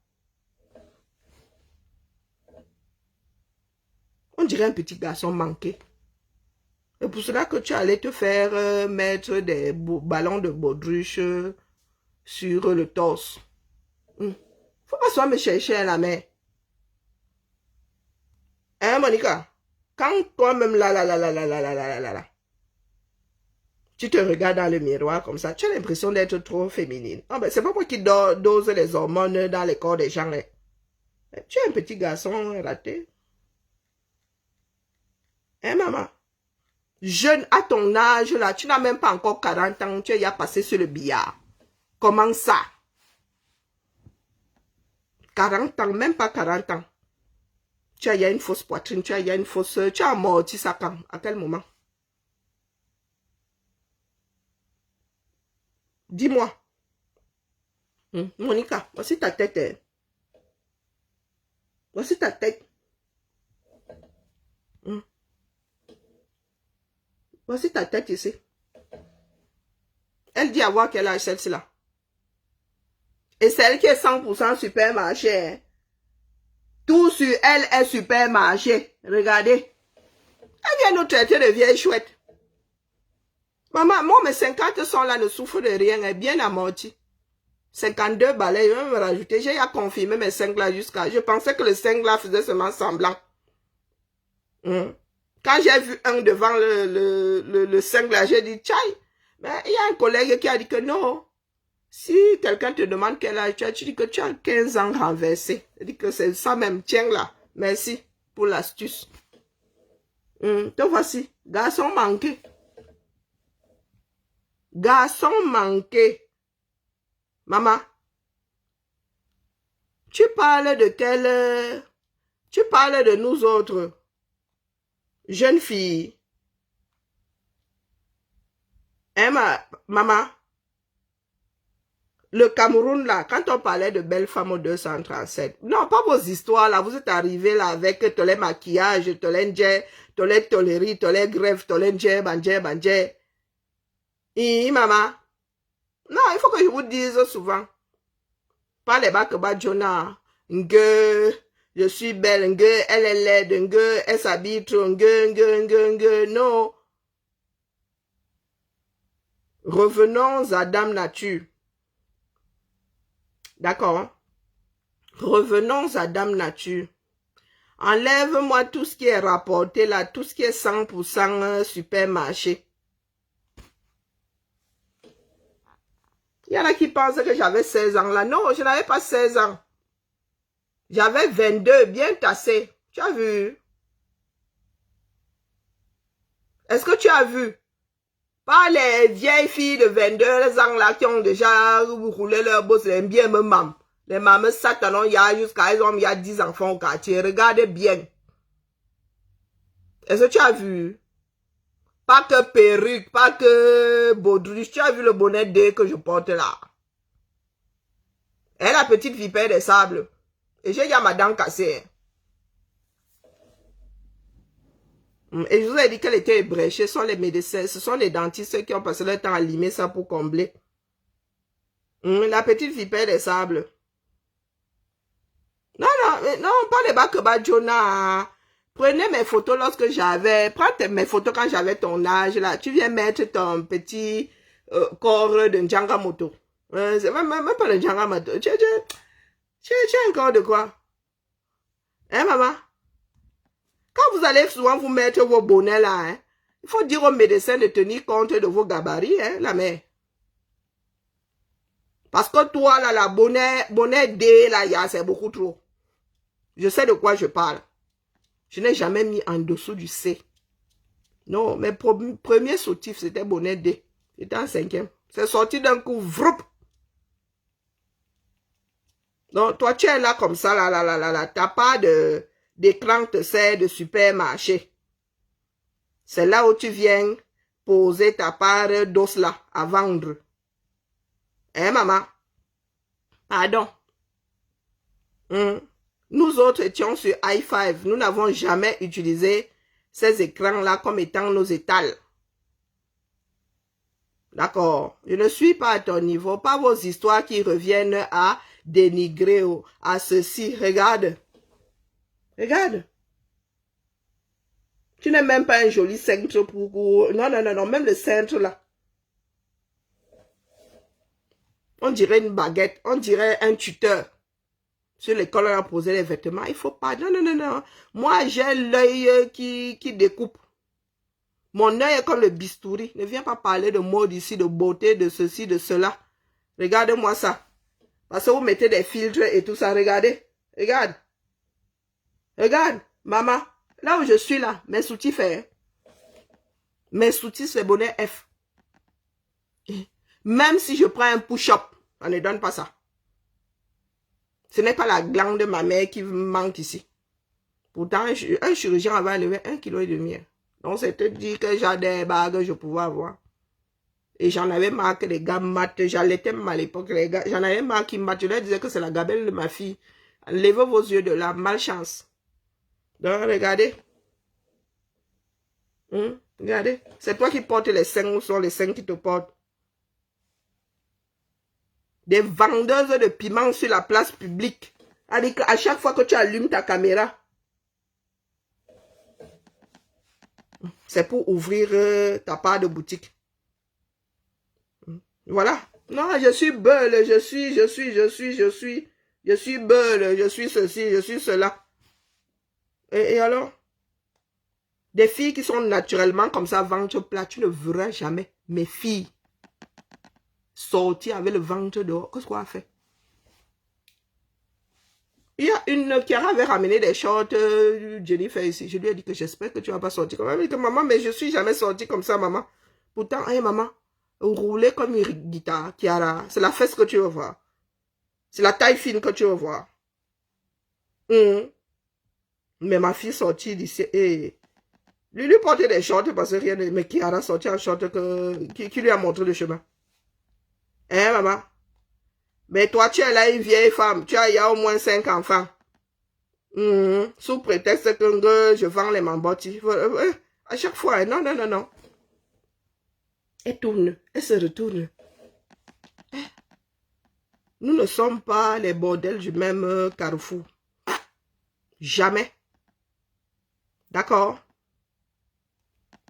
On dirait un petit garçon manqué. C'est pour cela que tu allais te faire mettre des ballons de baudruche sur le torse. Faut pas soit me chercher à la main. Hein, Monica? Quand toi-même là, tu te regardes dans le miroir comme ça, tu as l'impression d'être trop féminine. Ah ben, c'est pas moi qui dose les hormones dans les corps des gens. Hein. Tu es un petit garçon raté. Hein, maman? Jeune, à ton âge là, tu n'as même pas encore 40 ans, tu as passé sur le billard. Comment ça? 40 ans, même pas 40 ans. Tu as une fausse poitrine, tu as une fausse... Tu as amorti ça quand? À quel moment? Dis-moi. Monica, voici ta tête. Voici ta tête. Voici ta tête ici. Elle dit avoir quel âge celle-ci là. Et celle qui est 100% supermarché. Hein. Tout sur elle est supermarché. Regardez. Elle vient nous traiter de vieille chouette. Maman, moi mes 50 sont là, ne souffrent de rien, est bien amorti. 52 balais, je vais me rajouter. J'ai à confirmer mes 5 là jusqu'à... Je pensais que le 5 là faisait seulement semblant. Quand j'ai vu un devant le 5 là, j'ai dit, tchai. Mais il y a un collègue qui a dit que non. Si quelqu'un te demande quel âge tu as, tu dis que tu as 15 ans renversé. Il dit que c'est ça même. Tiens là. Merci pour l'astuce. Te voici. Garçon manqué. Garçon manqué. Maman. Tu parles de quelle... Tu parles de nous autres. Jeunes filles. Hein, maman? Le Cameroun, là, quand on parlait de belles femmes au 237, non, pas vos histoires, là, vous êtes arrivés, là, avec tous les maquillages, tous les njais, tous les toléries, tous les greffes, tous les njais, banjais. Maman? Non, il faut que je vous dise souvent. Pas les bacs Jonah. Je suis belle, elle est laide, elle s'habille trop, non. Revenons à Dame Nature. D'accord? Revenons à Dame Nature. Enlève-moi tout ce qui est rapporté là, tout ce qui est 100% supermarché. Il y en a qui pensent que j'avais 16 ans là. Non, je n'avais pas 16 ans. J'avais 22, bien tassé. Tu as vu? Est-ce que tu as vu? Pas les vieilles filles de 22 ans là qui ont déjà roulé leur bosse, les bien me mam. Les mamans satanon, il y a jusqu'à ils ont il y a 10 enfants au quartier. Regardez bien. Est-ce que tu as vu? Pas que perruque, pas que baudruche. Tu as vu le bonnet D que je porte là? Elle la petite vipère des sables. Et j'ai ma dent cassée. Et je vous ai dit qu'elle était ébréchée. Ce sont les médecins, ce sont les dentistes qui ont passé leur temps à limer ça pour combler. La petite vipère des sables. Non, pas les bacs Jonah. Prenez mes photos lorsque j'avais... Prends mes photos quand j'avais ton âge, là. Tu viens mettre ton petit corps de Njanga Moto. C'est même pas le Njanga Moto. Tu as un corps de quoi? Hein, maman? Quand vous allez souvent vous mettre vos bonnets, là, hein, il faut dire au médecin de tenir compte de vos gabarits, hein, la mère. Parce que toi, là, la bonnet D, là, c'est beaucoup trop. Je sais de quoi je parle. Je n'ai jamais mis en dessous du C. Non, mes premiers soutifs, c'était bonnet D. C'était en 5e. C'est sorti d'un coup, vroup. Donc, toi, tu es là comme ça, là. T'as pas d'écran te sert de supermarché. C'est là où tu viens poser ta part d'os là à vendre. Hein, maman? Pardon. Nous autres étions sur i5. Nous n'avons jamais utilisé ces écrans-là comme étant nos étals. D'accord. Je ne suis pas à ton niveau. Pas vos histoires qui reviennent à dénigrer à ceci. Regarde. Regarde. Tu n'as même pas un joli centre pour... Non. Même le centre là. On dirait une baguette. On dirait un tuteur. Sur l'école, on a posé les vêtements. Il faut pas... Non. Moi, j'ai l'œil qui découpe. Mon œil est comme le bistouri. Ne viens pas parler de mode ici, de beauté, de ceci, de cela. Regardez-moi ça. Parce que vous mettez des filtres et tout ça. Regardez. Regarde. Regarde, maman. Là où je suis là, mes soutifs, mes soutifs, c'est bonnet F. Même si je prends un push-up, on ne donne pas ça. Ce n'est pas la glande de ma mère qui me manque ici. Pourtant, un chirurgien avait enlevé 1,5 kg. Donc, c'était dit que j'ai des bagues, je pouvais avoir. Et j'en avais marre que les gars matent. J'allaitais même à l'époque, les gars. J'en avais marre qu'ils matent. Je leur disais que c'est la gabelle de ma fille. Levez vos yeux de là, malchance. Donc, regardez. Regardez. C'est toi qui portes les seins ou sont les seins qui te portent. Des vendeuses de piments sur la place publique. À chaque fois que tu allumes ta caméra, c'est pour ouvrir ta part de boutique. Voilà. Non, je suis beule, je suis beule, je suis ceci, je suis cela. Et alors? Des filles qui sont naturellement comme ça, ventre plat, tu ne verras jamais mes filles sortir avec le ventre dehors. Qu'est-ce qu'on a fait? Il y a une qui avait ramené des shorts Jennifer ici. Je lui ai dit que j'espère que tu ne vas pas sortir comme ça. Elle m'a dit que maman, mais je ne suis jamais sortie comme ça, maman. Pourtant, hey, maman, rouler comme une guitare, Kiara, c'est la fesse que tu veux voir. C'est la taille fine que tu veux voir. Mais ma fille sortie d'ici, hey, Lui portait des shorts parce que rien ne... Mais qui a sorti un short qui lui a montré le chemin? Hein, maman? Mais toi, tu es là une vieille femme. Tu as, il y a au moins 5 enfants. Sous prétexte que je vends les mambotis. À chaque fois, non, non, non, non. Elle tourne, elle se retourne. Nous ne sommes pas les bordels du même carrefour. Jamais. D'accord?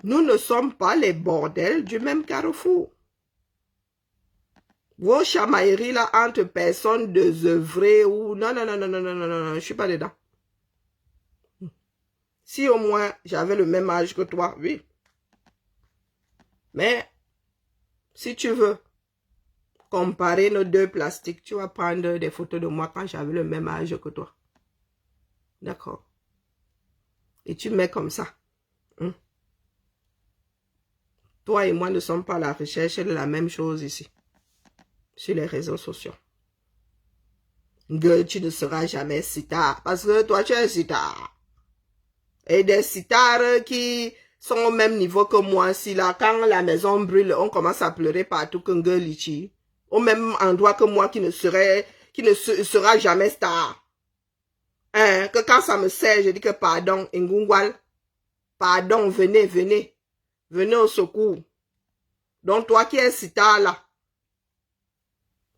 Nous ne sommes pas les bordels du même carrefour. Vos chamailleries là entre personnes désœuvrées ou... Non, non, non, non, non, non, non, non, je suis pas dedans. Si au moins j'avais le même âge que toi, oui. Mais si tu veux comparer nos deux plastiques, tu vas prendre des photos de moi quand j'avais le même âge que toi. D'accord? Et tu mets comme ça. Toi et moi ne sommes pas à la recherche de la même chose ici. Sur les réseaux sociaux. Que tu ne seras jamais star. Parce que toi, tu es star. Et des stars qui sont au même niveau que moi. Si là, quand la maison brûle, on commence à pleurer partout que Ngelichi. Au même endroit que moi qui ne sera jamais star. Hein, que quand ça me sert, je dis que pardon, Ngungwal. Pardon, venez, venez. Venez au secours. Donc toi qui es star là.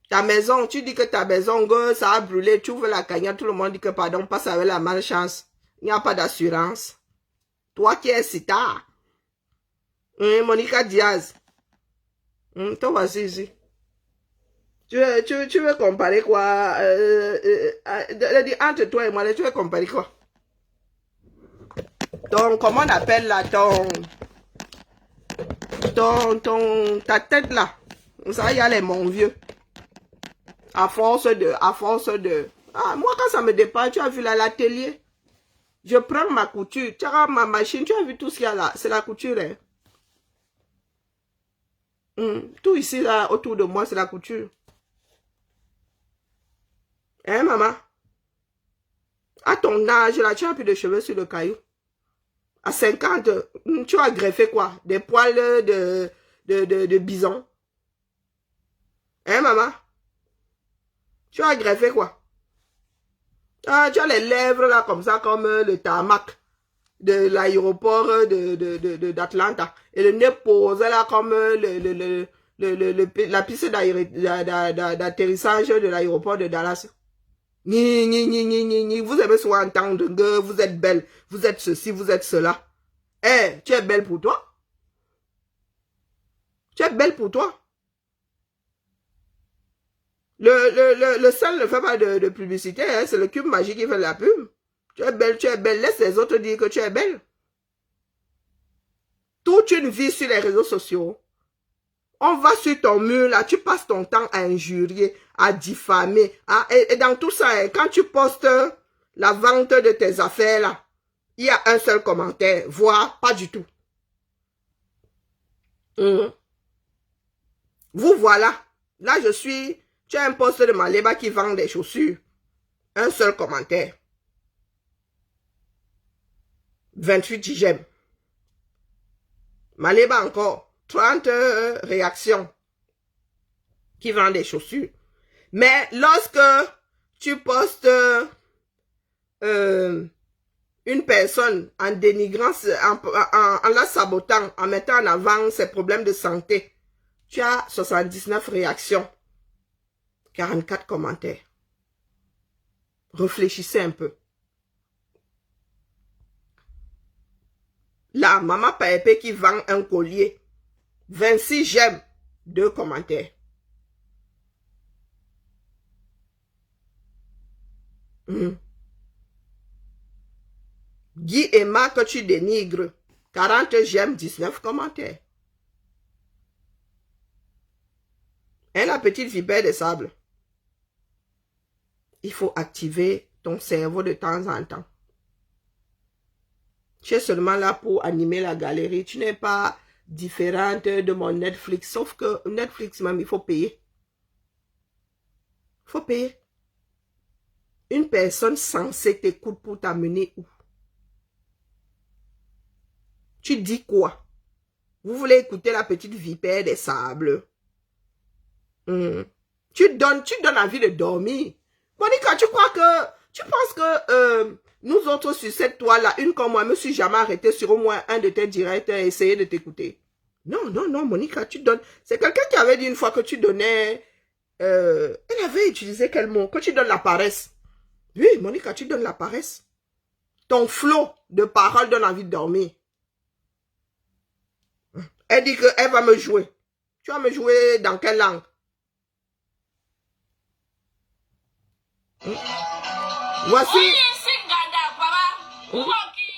Ta maison, tu dis que ta maison, ça a brûlé, tu ouvres la cagnotte, tout le monde dit que pardon, passe avec la malchance. Il n'y a pas d'assurance. Toi qui es star. Monica Diaz. Toi voici ici. Tu veux comparer quoi? Entre toi et moi, tu veux comparer quoi? Donc, comment on appelle là ta tête là? Ça y est, mon vieux. À force de... Ah, moi, quand ça me dépasse, tu as vu là, l'atelier. Je prends ma couture. Tu as ma machine, tu as vu tout ce qu'il y a là. C'est la couture, hein. Tout ici, là, autour de moi, c'est la couture. Hein, maman? À ton âge, là, tu as plus de cheveux sur le caillou. À 50, tu as greffé quoi? Des poils de bison. Hein, maman? Tu as greffé quoi? Ah, tu as les lèvres là comme ça, comme le tarmac de l'aéroport d'Atlanta. Et le nez posé là comme la piste d'atterrissage de l'aéroport de Dallas. Ni, ni, ni, ni, ni, ni. Vous aimez souvent entendre que vous êtes belle, vous êtes ceci, vous êtes cela. Eh, tu es belle pour toi? Tu es belle pour toi? Le sel ne fait pas de publicité, hein, c'est le cube magique qui fait la pub. Tu es belle, tu es belle. Laisse les autres dire que tu es belle. Toute une vie sur les réseaux sociaux. On va sur ton mur, là, tu passes ton temps à injurier, à diffamer. Et dans tout ça, hein, quand tu postes la vente de tes affaires, là, il y a un seul commentaire, voire pas du tout. Vous voilà. Là, je suis... Tu as un poste de Maléba qui vend des chaussures. Un seul commentaire. 28 j'aime. Maléba encore. 30 réactions. Qui vend des chaussures. Mais lorsque tu postes une personne en dénigrant, en la sabotant, en mettant en avant ses problèmes de santé, tu as 79 réactions. 44 commentaires. Réfléchissez un peu. Là, Maman Paépé qui vend un collier. 26 j'aime. 2 commentaires. Guy Emma que tu dénigres. 40 j'aime, 19 commentaires. Et la petite vipère de sable. Il faut activer ton cerveau de temps en temps. Tu es seulement là pour animer la galerie. Tu n'es pas différente de mon Netflix. Sauf que Netflix même, il faut payer. Il faut payer. Une personne censée t'écoute pour t'amener où? Tu dis quoi? Vous voulez écouter la petite vipère des sables? Tu donnes envie de dormir. Monica, tu penses que nous autres sur cette toile-là, une comme moi, je me suis jamais arrêté sur au moins un de tes directs et essayer de t'écouter. Non, non, non, Monica, tu donnes. C'est quelqu'un qui avait dit une fois que tu donnais. Elle avait utilisé quel mot? Que tu donnes la paresse. Oui, Monica, tu donnes la paresse. Ton flot de paroles donne envie de dormir. Elle dit qu'elle va me jouer. Tu vas me jouer dans quelle langue?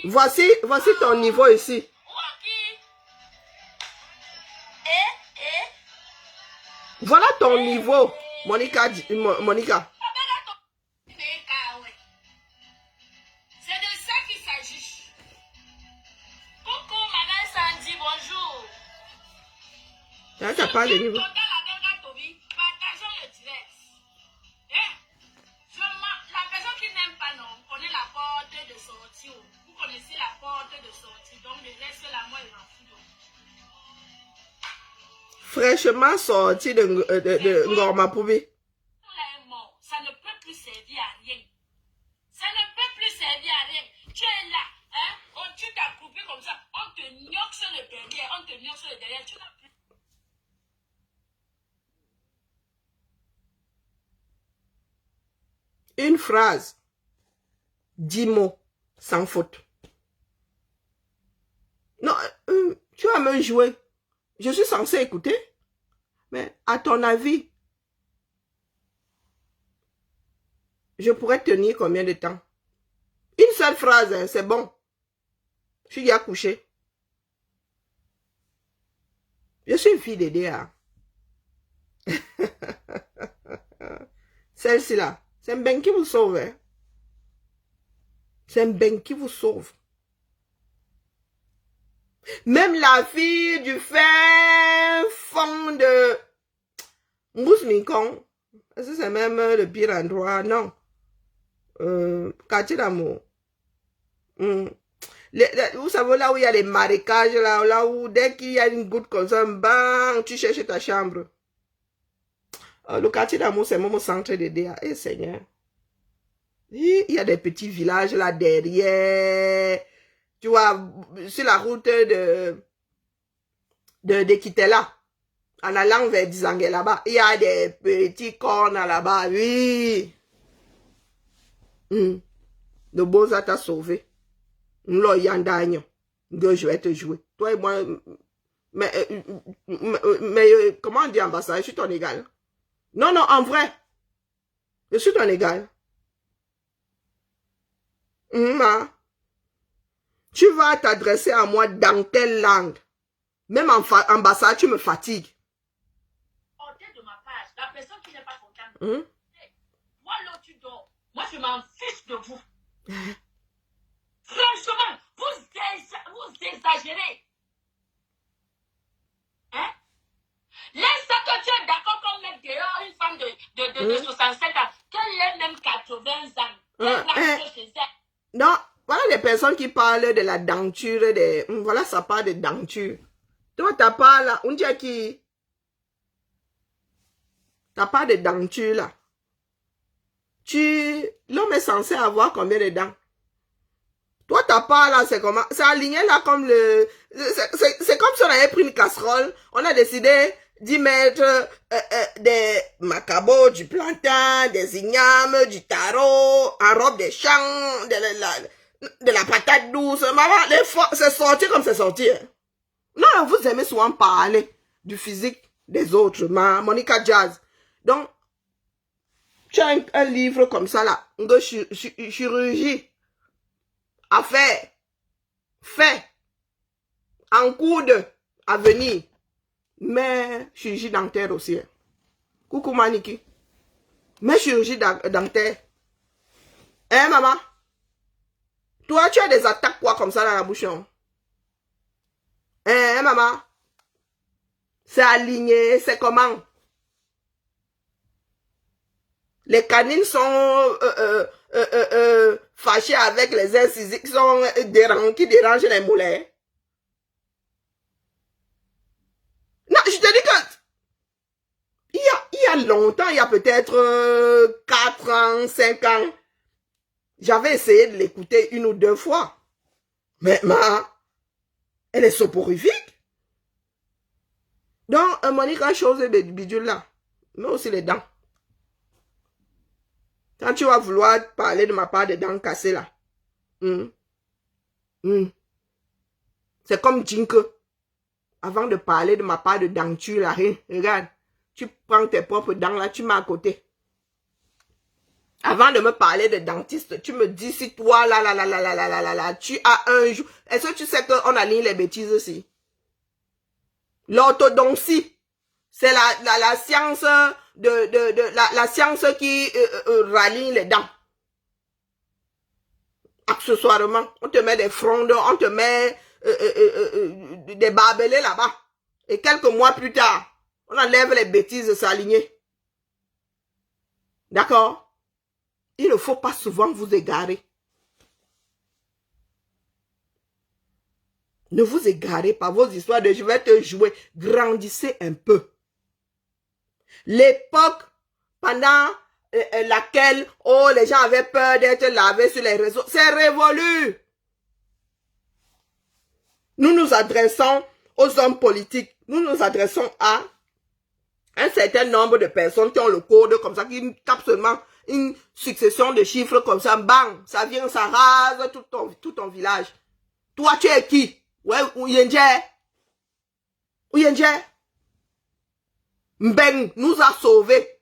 Voici ton niveau ici. Voilà ton niveau, Monica. C'est de ça qu'il s'agit. Coucou, Maman Sandy, bonjour. T'as pas de niveau. Partageons le direct. La personne qui n'aime pas, non, connaît la porte de sortie. Vous connaissez la porte de sortie. Donc, le reste là, moi, il m'en fout. Fraîchement sorti de Ngorma Poubi. Ça ne peut plus servir à rien. Ça ne peut plus servir à rien. Tu es là, hein? Tu t'accroupis comme ça. On te gnoxe le derrière. On te gnoxe le derrière. Tu n'as plus. Une phrase, 10 mots, sans faute. Non, tu vas me jouer. Je suis censé écouter. Mais à ton avis, je pourrais tenir combien de temps? Une seule phrase, hein, c'est bon. Je suis déjà couché. Je suis une fille d'EDA. Celle-ci là. C'est un ben qui vous sauve. Hein? C'est un ben qui vous sauve. Même la fille du fin fond de Mousse Minkong. Est-ce que c'est même le pire endroit? Non. Quartier d'amour. Vous savez là où il y a les marécages, là où dès qu'il y a une goutte comme ça, bang, tu cherches ta chambre. Le quartier d'amour, c'est mon centre de DA. Eh Seigneur. Il y a des petits villages là derrière. Tu vois, sur la route de Kitela, en allant vers Dizangé là-bas, il y a des petits cornes là-bas, oui. Le Boza t'a sauvé. Là, je vais te jouer. Toi et moi, mais comment on dit ambassade? Je suis ton égal. Non, non, en vrai. Je suis ton égal. Tu vas t'adresser à moi dans quelle langue? Même en ambassade, tu me fatigues. Sortez de ma page. La personne qui n'est pas contente. Moi, là, tu dors. Moi, je m'en fiche de vous. Franchement, vous exagérez. Hein? Laisse ça que tu es d'accord qu'on mette dehors une femme de 67 ans, qu'elle ait même 80 ans. Non, voilà des personnes qui parlent de la denture, voilà, ça parle de denture. Toi, t'as pas là, on dit qui? T'as pas de denture là. L'homme est censé avoir combien de dents? Toi, t'as pas là, c'est comment? C'est aligné là comme c'est comme si on avait pris une casserole, on a décidé d'y mettre des macabos, du plantain, des ignames, du taro, en robe des champs, de la patate douce. Maman, c'est sorti comme c'est sorti. Hein. Non, vous aimez souvent parler du physique des autres, Monica Jazz. Donc, tu as un livre comme ça là, de chirurgie à faire, fait, en coude, à venir. Mais chirurgie dentaire aussi. Hein. Coucou Maniki. Mais chirurgie dentaire. Hein, maman? Toi, tu as des attaques quoi comme ça dans la bouche? Hein, maman? C'est aligné, c'est comment? Les canines sont fâchées avec les incisives qui dérangent les moulins. y a longtemps, il y a peut-être 4 ans, 5 ans, j'avais essayé de l'écouter 1 ou 2 fois. Mais elle est soporifique. Donc, Monique a chose de bidule là. Mais aussi les dents. Quand tu vas vouloir parler de ma part des dents cassées là. C'est comme Jinke. Avant de parler de ma part de denture là, regarde. Tu prends tes propres dents là, tu mets à côté. Avant de me parler de dentiste, tu me dis si toi là, tu as un jour. Est-ce que tu sais qu'on aligne les bêtises aussi? L'orthodontie, c'est la science la science qui raligne les dents. Accessoirement, on te met des frondes, on te met des barbelés là-bas. Et quelques mois plus tard, on enlève les bêtises s'aligner. D'accord? Il ne faut pas souvent vous égarer. Ne vous égarez pas vos histoires de je vais te jouer. Grandissez un peu. L'époque pendant laquelle les gens avaient peur d'être lavés sur les réseaux, c'est révolu. Nous nous adressons aux hommes politiques. Nous nous adressons à un certain nombre de personnes qui ont le code comme ça, qui tapent seulement une succession de chiffres comme ça, bang, ça vient, ça rase tout ton village. Toi, tu es qui? Ouais, Ouyenje. Mbeng nous a sauvés.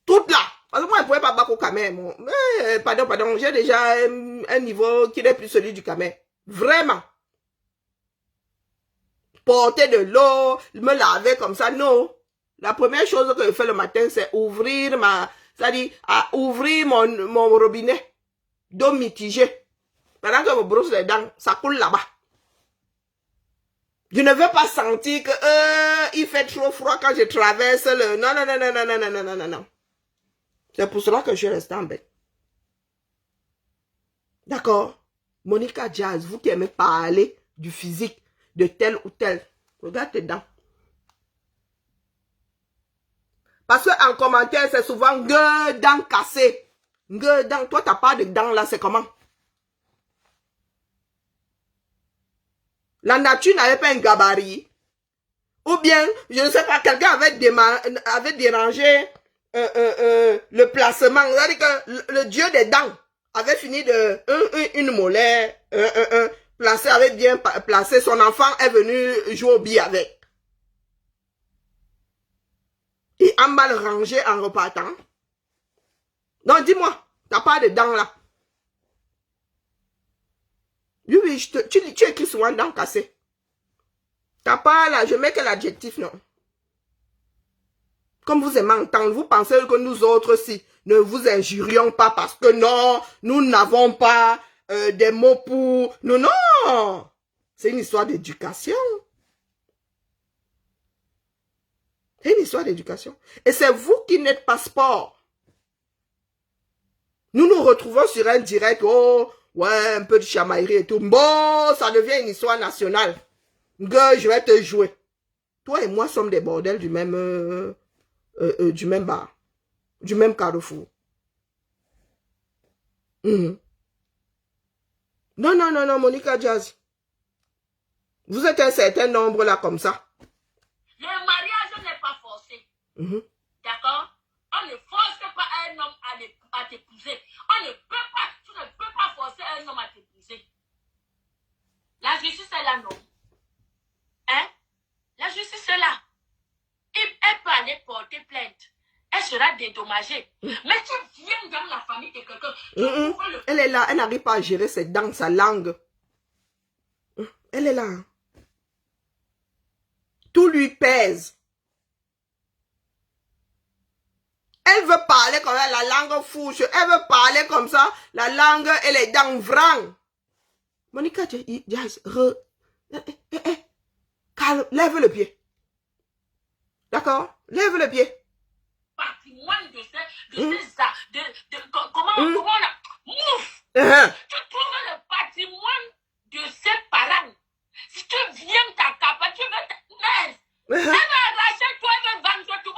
Toutes là. Parce que moi, je ne pouvais pas battre au Cameroun. Pardon, j'ai déjà un niveau qui n'est plus celui du Cameroun. Vraiment. Porter de l'eau, me laver comme ça, non. La première chose que je fais le matin, c'est ouvrir ouvrir mon robinet d'eau mitigée. Pendant que je me brosse les dents, ça coule là-bas. Je ne veux pas sentir que il fait trop froid quand je traverse le... Non. C'est pour cela que je reste en bête. D'accord? Monica Jazz, vous qui aimez parler du physique de tel ou tel, regarde tes dents. Parce qu'en commentaire, c'est souvent dents cassées. Dents, toi, t'as pas de dents là, c'est comment? La nature n'avait pas un gabarit. Ou bien, je ne sais pas, quelqu'un avait dérangé le placement. C'est-à-dire que le dieu des dents avait fini de une molaire, avait bien placé. Son enfant est venu jouer au billes avec. Et a mal rangé en repartant. Donc, dis-moi, t'as pas de dents là. Oui, tu écris souvent dents cassées. T'as pas là, je mets que l'adjectif, non. Comme vous aimez entendre, vous pensez que nous autres, si, ne vous injurions pas parce que non, nous n'avons pas des mots pour... Non. C'est une histoire d'éducation. C'est une histoire d'éducation. Et c'est vous qui n'êtes pas sport. Nous nous retrouvons sur un direct, oh, ouais, un peu de chamaillerie et tout. Bon, ça devient une histoire nationale. Je vais te jouer. Toi et moi sommes des bordels du même bar. Du même carrefour. Non, Monica Jazz. Vous êtes un certain nombre là comme ça. Le mariage n'est pas forcé. D'accord? On ne force pas un homme à t'épouser. Tu ne peux pas forcer un homme à t'épouser. La justice est là, non? Hein? La justice est là. Elle peut aller porter plainte. Elle sera dédommagée. Mais tu viens dans la famille de quelqu'un. Elle est là, elle n'arrive pas à gérer ses dents, sa langue. Elle est là. Tout lui pèse. Elle veut parler comme ça, la langue fouche. Elle veut parler comme ça, la langue et les dents vrang. Monica, calme, lève le pied. D'accord? Lève le pied. Patrimoine comment on a... Mouf! Tu trouves le patrimoine de ses parents. Si tu viens t'accaparer, tu veux... Elle va arracher toi, elle va vendre tout.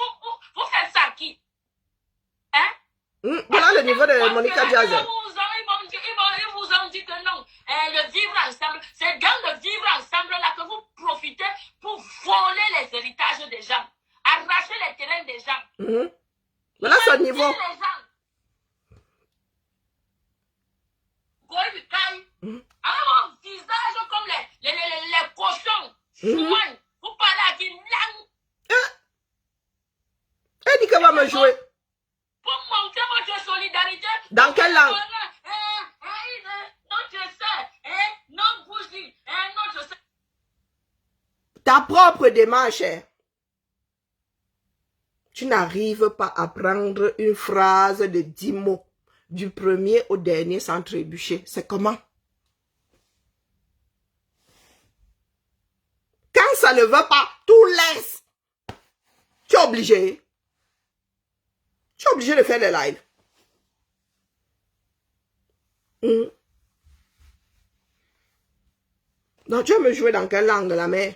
Monica Jazz. Ils vous ont dit que non. Le vivre ensemble, c'est dans le vivre ensemble là que vous profitez pour voler les héritages des gens, arracher les terrains des gens. Voilà son niveau. Les gens. Alors, un visage comme les cochons. Vous parlez à une langue. Elle dit qu'elle va me jouer. Pour montrer votre solidarité. Dans quelle langue? Notre sœur, notre bougie, notre sœur. Ta propre démarche. Tu n'arrives pas à prendre une phrase de 10 mots, du premier au dernier sans trébucher. C'est comment? Quand ça ne veut pas, tout laisse. Tu es obligé. Tu es obligé de faire des lives. Donc, tu vas me jouer dans quelle langue, la mère?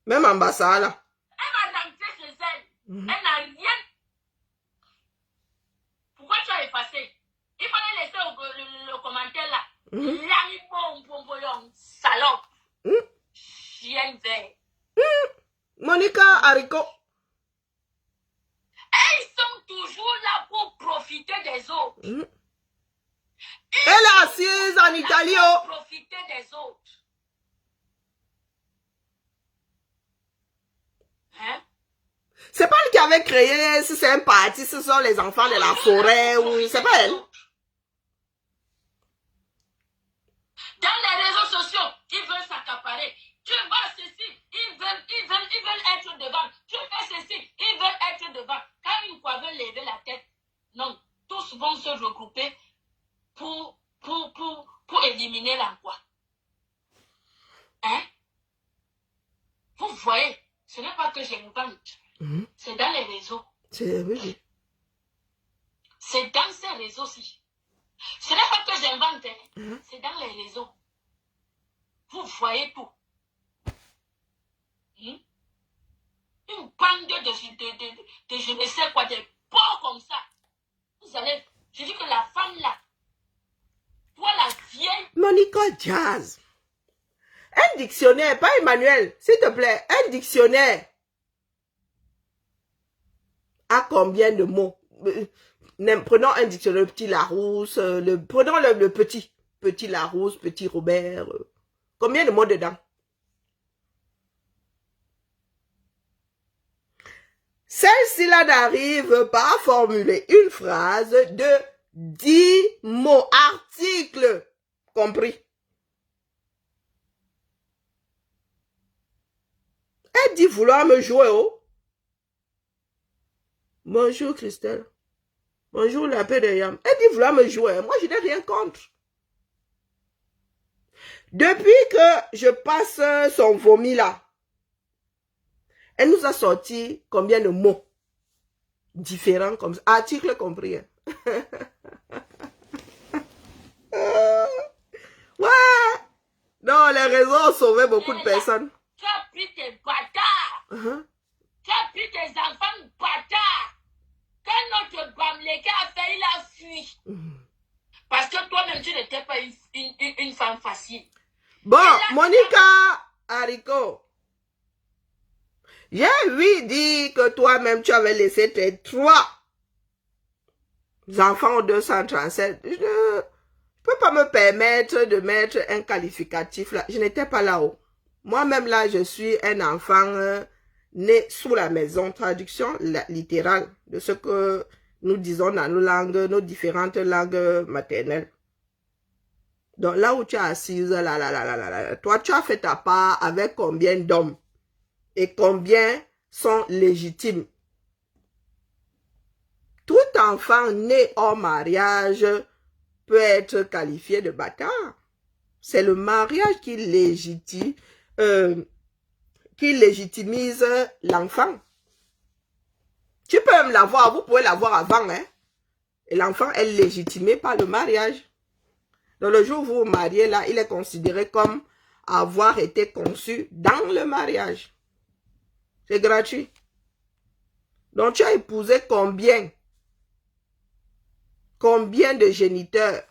Même en bassal, là. Elle va rentrer chez elle. Elle n'a rien. Pourquoi tu as effacé? Il fallait laisser le commentaire là. L'ami salope. Chien vert. Monica Haricot. Ils sont toujours là pour profiter des autres. Elle est assise en Italie. Pour profiter des autres. Hein? C'est pas elle qui avait créé, si c'est un parti, ce sont les enfants de la forêt, ou c'est pas elle. Dans les réseaux sociaux, ils veulent s'accaparer. Tu vois ceci, ils veulent être devant. Tu fais ceci, ils veulent être devant. Quand une fois veut lever la tête, non, tous vont se regrouper pour éliminer l'emploi. Hein? Vous voyez, ce n'est pas que j'invente. C'est dans les réseaux. Oui. C'est dans ces réseaux-ci. Ce n'est pas que j'invente. C'est dans les réseaux. Vous voyez tout. Une bande de je ne sais quoi, des porcs comme ça. Vous allez, je dis que la femme là, toi la vieille. Monica Jazz. Un dictionnaire, pas Emmanuel, s'il te plaît, un dictionnaire. À combien de mots? Prenons un dictionnaire, petit Larousse, prenons le petit Larousse, petit Robert. Combien de mots dedans? Celle-ci là n'arrive pas à formuler une phrase de 10 mots, articles, compris. Elle dit vouloir me jouer, oh. Bonjour Christelle. Bonjour la paix de Yam. Elle dit vouloir me jouer. Moi, je n'ai rien contre. Depuis que je passe son vomi là, elle nous a sorti combien de mots différents comme ça. Articles compris. Ouais. Non, les réseaux ont sauvé beaucoup de personnes. Tu as pris tes bâtards. Tu as pris tes enfants bâtards. Quand notre Bamleka a fait, il a fui. Parce que toi-même, tu n'étais pas une femme facile. Bon, Monica Haricot. J'ai lui dit que toi-même, tu avais laissé tes 3 enfants au 237. Je ne peux pas me permettre de mettre un qualificatif là. Je n'étais pas là-haut. Moi-même là, je suis un enfant né sous la maison. Traduction littérale de ce que nous disons dans nos langues, nos différentes langues maternelles. Donc là où tu es assise, toi tu as fait ta part avec combien d'hommes et combien sont légitimes. Tout enfant né hors mariage peut être qualifié de bâtard. C'est le mariage qui légitimise l'enfant. Tu peux même l'avoir, vous pouvez l'avoir avant, hein. Et l'enfant est légitimé par le mariage. Donc le jour où vous vous mariez là, il est considéré comme avoir été conçu dans le mariage. C'est gratuit. Donc tu as épousé combien? Combien de géniteurs?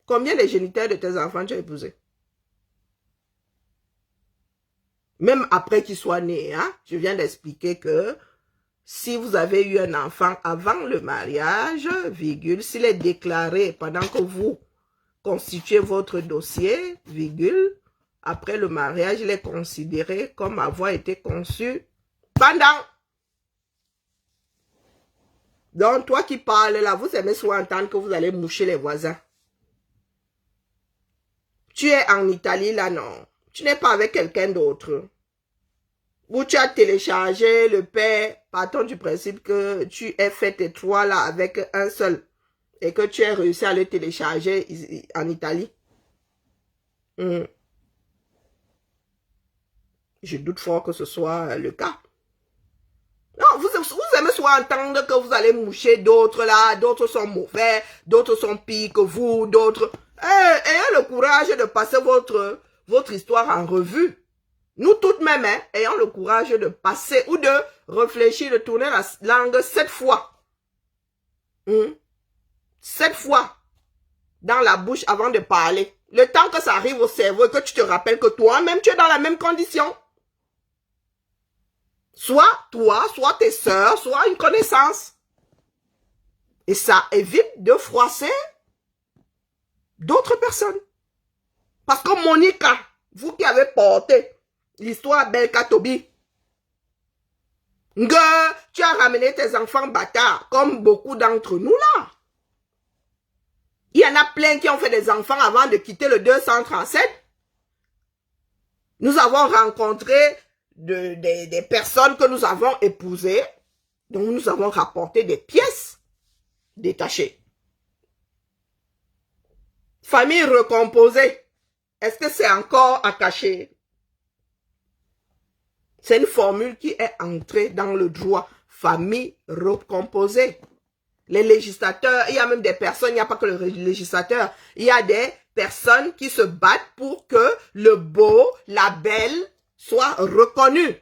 Combien de géniteurs de tes enfants tu as épousé? Même après qu'il soit né, hein, je viens d'expliquer que si vous avez eu un enfant avant le mariage, virgule, s'il est déclaré pendant que vous constituez votre dossier, virgule, après le mariage, il est considéré comme avoir été conçu pendant. Donc, toi qui parles là, vous aimez soit entendre que vous allez moucher les voisins. Tu es en Italie là, non. Tu n'es pas avec quelqu'un d'autre. Ou tu as téléchargé le père, partons du principe que tu es fait tes trois là avec un seul. Et que tu as réussi à le télécharger en Italie. Je doute fort que ce soit le cas. Non, vous aimez soit entendre que vous allez moucher d'autres là, d'autres sont mauvais, d'autres sont pires que vous, d'autres... ayez le courage de passer votre histoire en revue. Nous toutes mêmes, hein, ayons le courage de passer ou de réfléchir, de tourner la langue 7 fois. 7 fois dans la bouche avant de parler. Le temps que ça arrive au cerveau et que tu te rappelles que toi-même, tu es dans la même condition. Soit toi, soit tes sœurs, soit une connaissance. Et ça évite de froisser d'autres personnes. Parce que Monica, vous qui avez porté l'histoire Belka Tobi, tu as ramené tes enfants bâtards, comme beaucoup d'entre nous là. Il y en a plein qui ont fait des enfants avant de quitter le 237. Nous avons rencontré des personnes que nous avons épousées, dont nous avons rapporté des pièces détachées. Famille recomposée. Est-ce que c'est encore à cacher? C'est une formule qui est entrée dans le droit. Famille recomposée. Les législateurs, il y a même des personnes, il n'y a pas que le législateur, il y a des personnes qui se battent pour que le beau, la belle soit reconnu.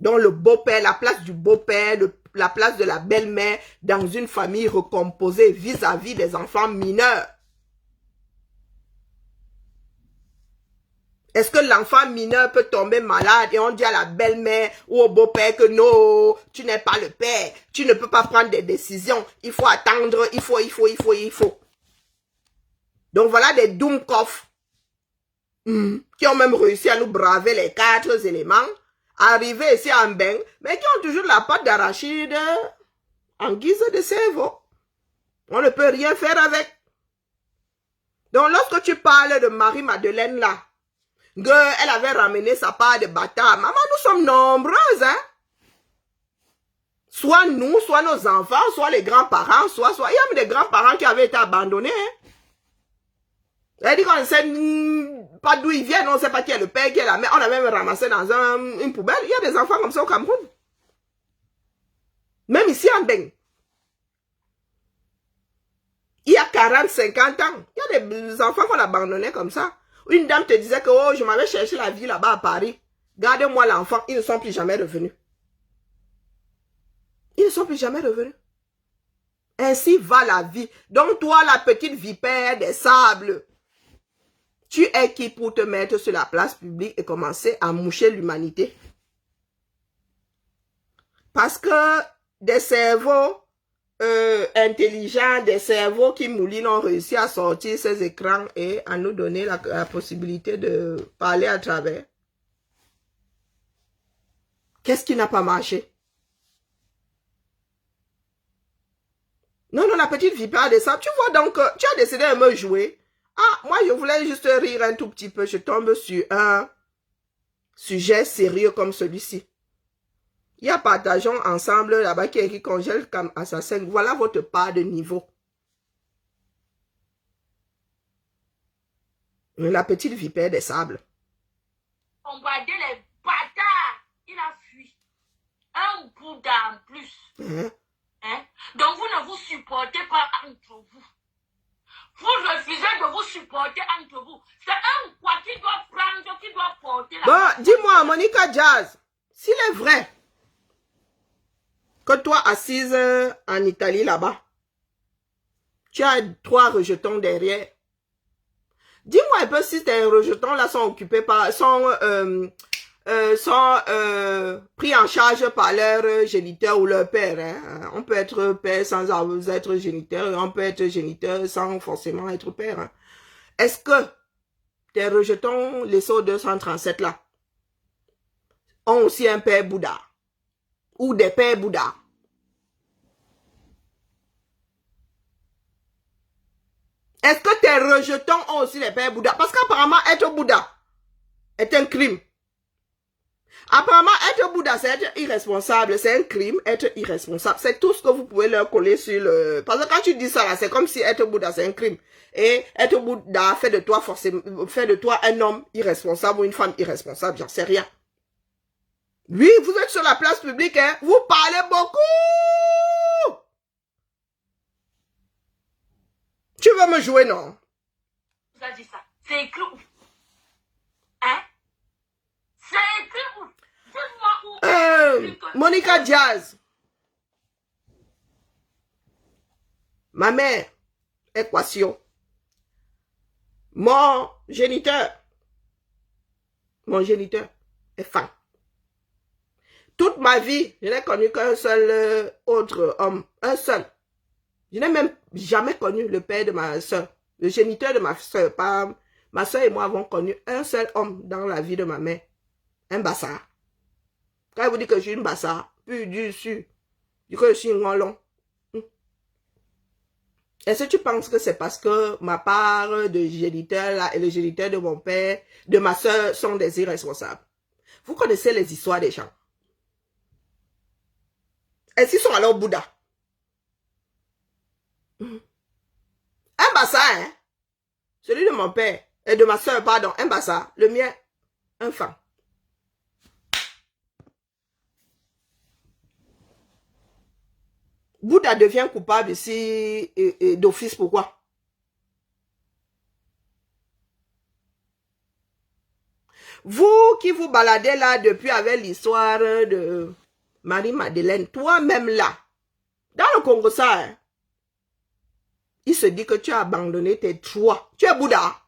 Donc le beau-père, la place du beau-père, la place de la belle-mère dans une famille recomposée vis-à-vis des enfants mineurs. Est-ce que l'enfant mineur peut tomber malade et on dit à la belle-mère ou au beau-père que non, tu n'es pas le père, tu ne peux pas prendre des décisions, il faut attendre, il faut. Donc voilà des Doomkoff qui ont même réussi à nous braver les 4 éléments, arriver ici en bain, mais qui ont toujours la pâte d'arachide en guise de cerveau. On ne peut rien faire avec. Donc lorsque tu parles de Marie-Madeleine là, elle avait ramené sa part de bâtard. Maman, nous sommes nombreuses, hein. Soit nous, soit nos enfants, soit les grands-parents, soit... Il y a même des grands-parents qui avaient été abandonnés, hein. Elle dit qu'on ne sait pas d'où ils viennent, on ne sait pas qui est le père, qui est la mère. On a même ramassé dans une poubelle. Il y a des enfants comme ça au Cameroun. Même ici en Beng. Il y a 40, 50 ans. Il y a des enfants qu'on abandonnait comme ça. Une dame te disait que oh, je m'avais cherché la vie là-bas à Paris. Gardez-moi l'enfant. Ils ne sont plus jamais revenus. Ils ne sont plus jamais revenus. Ainsi va la vie. Donc toi, la petite vipère des sables, tu es qui pour te mettre sur la place publique et commencer à moucher l'humanité? Parce que des cerveaux intelligents, des cerveaux qui moulinent ont réussi à sortir ces écrans et à nous donner la possibilité de parler à travers. Qu'est-ce qui n'a pas marché? Non, la petite vipère de ça. Tu vois donc, tu as décidé de me jouer. Ah, moi je voulais juste rire un tout petit peu. Je tombe sur un sujet sérieux comme celui-ci. Il y a partageons ensemble là-bas qui est écrit congèle comme assassin. Voilà votre part de niveau. La petite vipère des sables. Bombarder les bâtards. Il a fui. Un Bouddha en plus. Hein? Donc vous ne vous supportez pas entre vous. Vous refusez de vous supporter entre vous. C'est un quoi qui doit prendre, qui doit porter la... Bon, dis-moi, Monica Jazz, s'il est vrai que toi, assise en Italie, là-bas, tu as 3 rejetons derrière. Dis-moi un peu si tes rejetons là sont occupés par, sont pris en charge par leur géniteur ou leur père. Hein. On peut être père sans être géniteur, et on peut être géniteur sans forcément être père. Hein. Est-ce que tes rejetons, les sauts 237 là, ont aussi un père Bouddha ou des pères Bouddha? Est-ce que tes rejetons ont aussi les pères Bouddha? Parce qu'apparemment, être Bouddha est un crime. Apparemment, être Bouddha, c'est être irresponsable. C'est un crime, être irresponsable. C'est tout ce que vous pouvez leur coller sur le... Parce que quand tu dis ça, là, c'est comme si être Bouddha, c'est un crime. Et être Bouddha fait de toi forcément, fait de toi un homme irresponsable ou une femme irresponsable. J'en sais rien. Oui, vous êtes sur la place publique, hein. Vous parlez beaucoup. Tu veux me jouer, non? Vous avez dit ça. C'est écrit où? Hein? C'est écrit où? Dites-moi où. Monica Diaz. Ma mère, équation. Mon géniteur est femme. Toute ma vie, je n'ai connu qu'un seul autre homme. Un seul. Je n'ai même jamais connu le père de ma soeur. Le géniteur de ma soeur. Ma soeur et moi avons connu un seul homme dans la vie de ma mère. Un bassard. Quand il vous dit que je suis une bassard, puis du sûr, dit que je suis un long. Est-ce que tu penses que c'est parce que ma part de géniteur là et le géniteur de mon père, de ma soeur sont des irresponsables? Vous connaissez les histoires des gens. Est-ce qu'ils sont alors Bouddha? Un bassard, hein? Celui de mon père et de ma soeur, pardon, un bassard. Le mien, un fan. Bouddha devient coupable ici d'office, pourquoi? Vous qui vous baladez là depuis avec l'histoire de Marie-Madeleine, toi-même là, dans le Congo, ça, hein, il se dit que tu as abandonné tes choix. Tu es Bouddha.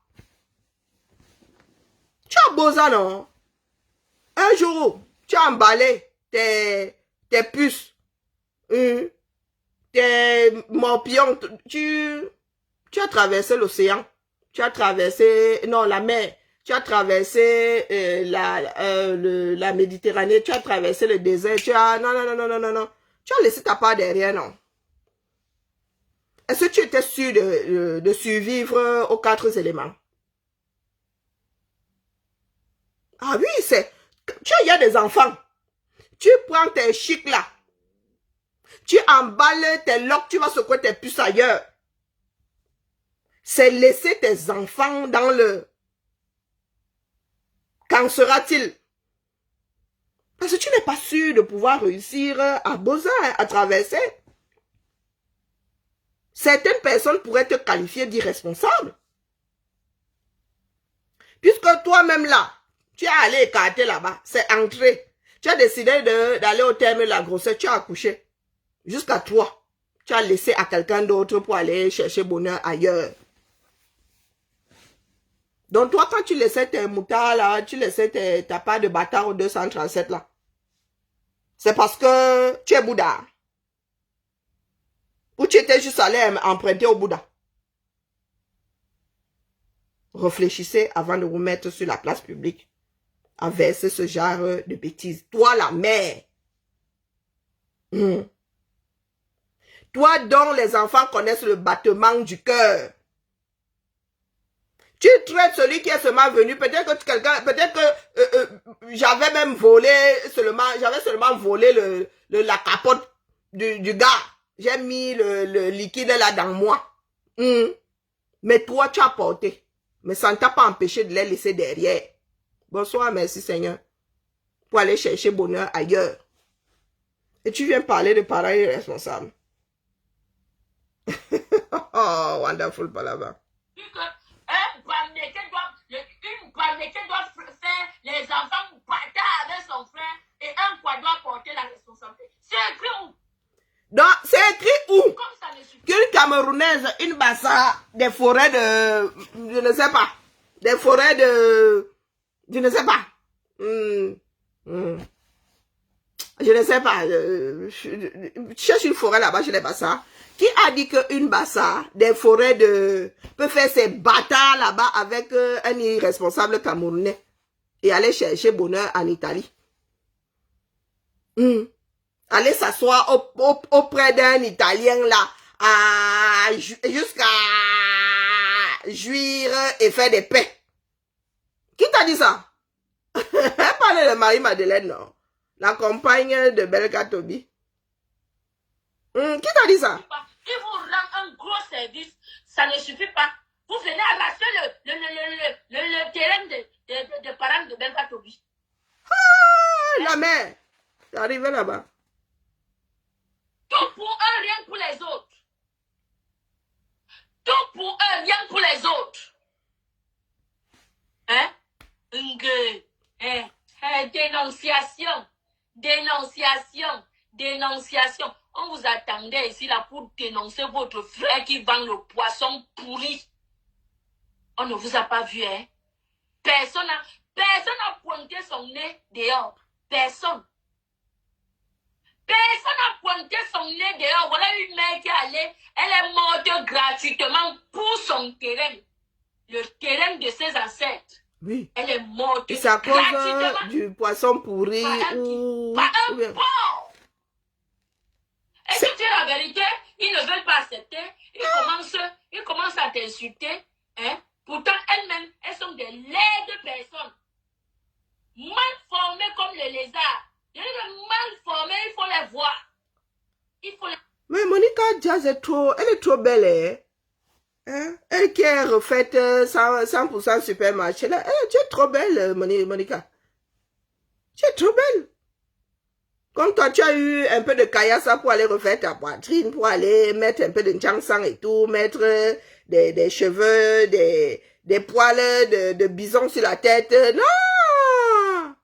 Tu as beau ça, non? Un jour, tu as emballé tes puces, tes morpions, tu as traversé l'océan, tu as traversé, non, la mer, tu as traversé la Méditerranée, tu as traversé le désert, non, tu as laissé ta part derrière, non? Est-ce que tu étais sûr de survivre aux 4 éléments? Ah oui, il y a des enfants. Tu prends tes chics là. Tu emballes tes locks, tu vas secouer tes puces ailleurs. C'est laisser tes enfants dans le... Qu'en sera-t-il? Parce que tu n'es pas sûr de pouvoir réussir à Beaux-Arts, à traverser. Certaines personnes pourraient te qualifier d'irresponsable. Puisque toi-même là, tu es allé écarter là-bas, c'est entré. Tu as décidé d'aller au terme de la grossesse, tu as accouché. Jusqu'à toi, tu as laissé à quelqu'un d'autre pour aller chercher bonheur ailleurs. Donc toi, quand tu laissais tes moutards là, tu laissais ta part de bâtard au 237 là, c'est parce que tu es Bouddha. Ou tu étais juste allé emprunter au Bouddha. Réfléchissez avant de vous mettre sur la place publique à verser ce genre de bêtises. Toi, la mère. Toi dont les enfants connaissent le battement du cœur. Tu traites celui qui est seulement venu. Peut-être que j'avais même volé j'avais seulement volé la capote du gars. J'ai mis le liquide là dans moi. Mais toi, tu as porté. Mais ça ne t'a pas empêché de les laisser derrière. Bonsoir, merci Seigneur. Pour aller chercher bonheur ailleurs. Et tu viens parler de parents irresponsables. Oh, wonderful palava. Une Bameke doit faire les enfants partir avec son frère et un quoi doit porter la responsabilité. C'est écrit où? C'est écrit où? Comme ça ne suffit pas. Qu'une Camerounaise, une bassa, des forêts de... Je ne sais pas. Des forêts de... Je ne sais pas. Je ne sais pas. Je cherche une forêt là-bas chez les bassas. Qui a dit qu'une bassa, des forêts de... peut faire ses bâtards là-bas avec un irresponsable Camerounais et aller chercher bonheur en Italie? Aller s'asseoir auprès d'un Italien là, jusqu'à jouir et faire des paix. Qui t'a dit ça? Parlez de Marie-Madeleine, non? La compagne de Belga Toby. Qui t'a dit ça? Il vous rend un gros service, ça ne suffit pas. Vous venez arracher le terrain de parents de Belga Toby. Ah, la mère. C'est arrivé là-bas. Tout pour un, rien pour les autres. Tout pour un, rien pour les autres. Hein? Dénonciation. Dénonciation. Dénonciation. On vous attendait ici là pour dénoncer votre frère qui vend le poisson pourri. On ne vous a pas vu, hein? Personne n'a pointé son nez dehors. Personne. Personne n'a pointé son nez dehors. Voilà une mère qui est allée, elle est morte gratuitement pour son terrain. Le terrain de ses ancêtres. Oui. Elle est morte Et c'est à cause gratuitement. du poisson pourri ou... Par un porc. Et tu dis la vérité, ils ne veulent pas accepter. Ils commencent à t'insulter. Hein? Pourtant, elles-mêmes, elles sont des laides personnes. Mal formées comme le lézard. Il y a des mal formés, il faut les voir. Il faut les... Mais Monica Diaz elle est trop belle, hein? Elle qui est refaite 100% supermarché, là. Tu es trop belle, Monica. Tu es trop belle. Comme toi, tu as eu un peu de caillassa pour aller refaire ta poitrine, pour aller mettre un peu de nchangsang et tout, mettre des cheveux, des poils de bison sur la tête. Non!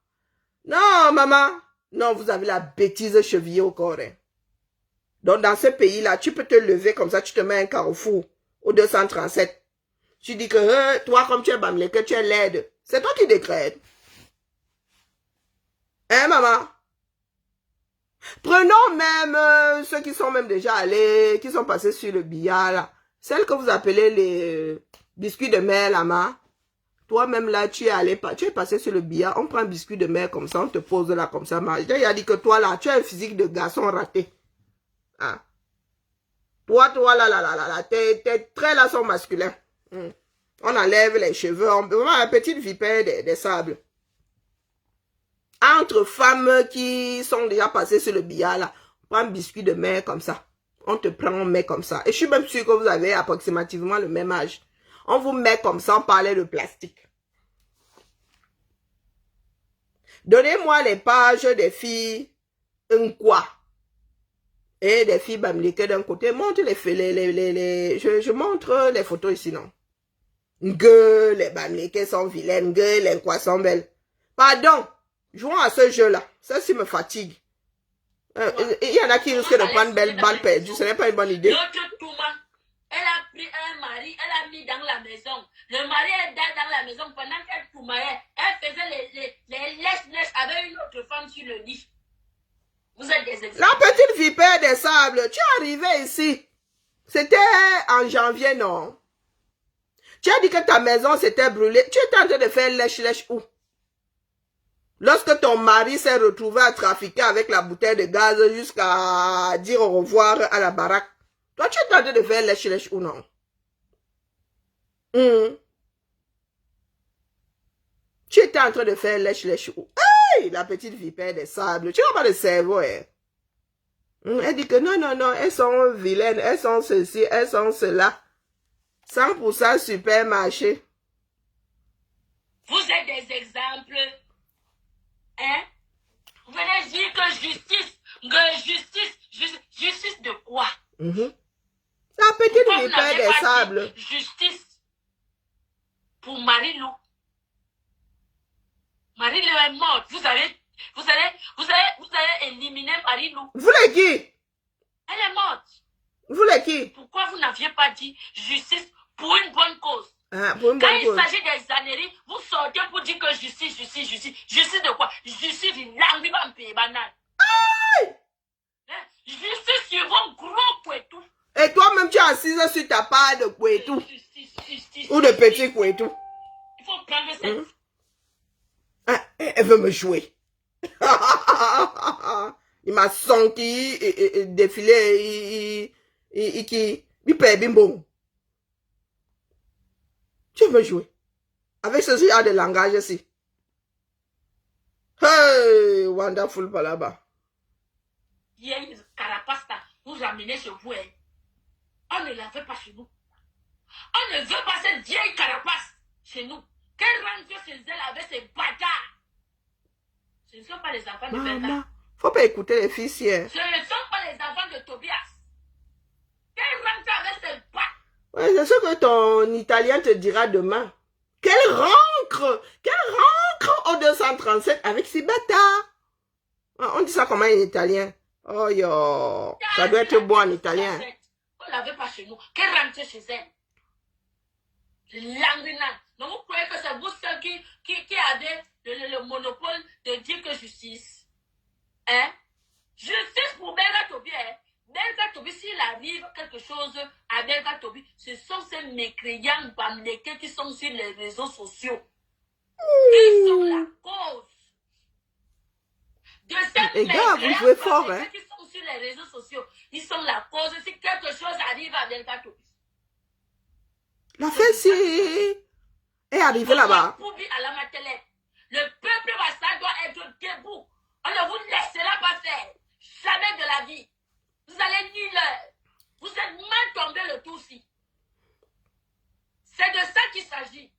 Non, maman. Non, vous avez la bêtise chevillée au corps. Hein. Donc, dans ce pays-là, tu peux te lever comme ça, tu te mets un carrefour au 237. Tu dis que toi, comme tu es bamlé, que tu es laide. C'est toi qui décrètes. Hein, maman? Prenons même ceux qui sont même déjà allés, qui sont passés sur le billard, là. Celles que vous appelez les biscuits de mer, là, ma. Toi-même, là, tu es passé sur le billard, on prend un biscuit de mer comme ça, on te pose là comme ça. Il a dit que toi, là, tu as un physique de garçon raté. Ah. Toi, là, tes traits, là, sont masculins. On enlève les cheveux, on a une petite vipère des sables. Entre femmes qui sont déjà passées sur le billard, là, on prend un biscuit de mer comme ça. On te prend, on met comme ça. Et je suis même sûre que vous avez approximativement le même âge. On vous met comme ça, on parlait de plastique. Donnez-moi les pages des filles quoi et des filles bamliquées d'un côté. Montre je montre les photos ici, non? Que les bamliquées sont vilaines, que les quoi sont belles. Pardon, jouons à ce jeu-là. Ça, me fatigue. Il y en a qui risquent de prendre belle balle perdue. Ce n'est pas une bonne idée. Elle a pris un mari, elle a mis dans la maison. Le mari est dans la maison pendant qu'elle toumaillait. Elle faisait les lèches avec une autre femme sur le lit. Vous êtes des exemples. La petite vipère des sables, tu es arrivé ici. C'était en janvier, non? Tu as dit que ta maison s'était brûlée. Tu étais en train de faire lèche où? Lorsque ton mari s'est retrouvé à trafiquer avec la bouteille de gaz jusqu'à dire au revoir à la baraque. Toi, tu es en train de faire lèche ou non? Tu étais en train de faire lèche ou? Hey, la petite vipère des sables. Tu n'as pas de cerveau, hein? Elle dit que non, elles sont vilaines, elles sont ceci, elles sont cela. 100% supermarché. Vous êtes des exemples. Hein? Vous venez dire que justice de quoi? La petite vipère des sables. Justice pour Marie-Lou. Marie-Lou est morte. Vous allez éliminer Marie-Lou. Vous les qui? Elle est morte. Vous voulez qui? Pourquoi vous n'aviez pas dit justice pour une bonne cause? Ah, pour une Quand bonne il cause. s'agit des âneries, vous sortez pour dire que justice. Justice de quoi? Justice d'une langue en pays banane. Justice sur vos gros couetous. Et toi-même, tu es assise sur ta part de couetou. Justice. Ou de petit couetou. Il faut prendre cette... Ah, elle veut me jouer. Il m'a senti défiler. Il perd bimbo. Tu veux jouer avec ce genre de langage ici. Hey, wonderful palaba. Vieille carapace, vous amenez chez vous. Hein. On ne la veut pas chez nous. On ne veut pas cette vieille carapace chez nous. Qu'elle rentre chez elle avec ses bâtards. Ce ne sont pas les enfants de Bertha. Faut pas écouter les filles hier. Ce ne sont pas les enfants de Tobias. Qu'elle rentre avec ses bâtards. Ouais, c'est ce que ton italien te dira demain. Qu'elle rentre au 237 avec ses bâtards. On dit ça comment en italien? Oh yo, ça doit être bon en italien. On ne l'avait pas chez nous. Qu'elle rentre chez elle. Languinant. Donc vous croyez que c'est vous seul qui avez le monopole de dire que justice. Hein? Justice pour Bertha Tobi. Hein? Bertha Tobi, s'il arrive quelque chose à Bertha Tobi, ce sont ces mécréants bamléqués qui sont sur les réseaux sociaux. Qui sont la cause de ces mécréants qui sont sur les réseaux sociaux. Ils sont la cause si quelque chose arrive à Bertha Tobi. La fête, si est arrivée là-bas. Le peuple Bassa doit être debout. On ne vous laissera pas faire. Jamais de la vie. Vous allez nul. Vous êtes mal tombé le tout-ci. C'est de ça qu'il s'agit.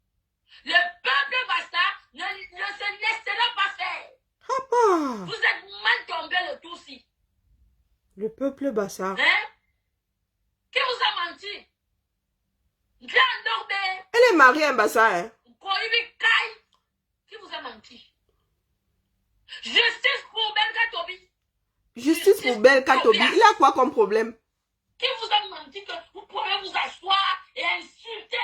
Le peuple Bassa ne se laissera pas faire. Papa. Vous êtes mal tombé le tout-ci. Le peuple Bassa. Hein? Qui vous a menti? Elle est mariée à un Bassa, hein? Qui vous a menti? Justice pour Bertha Tobi. Justice pour Bertha Tobi. Il a quoi comme problème? Qui vous a menti que vous pouvez vous asseoir et insulter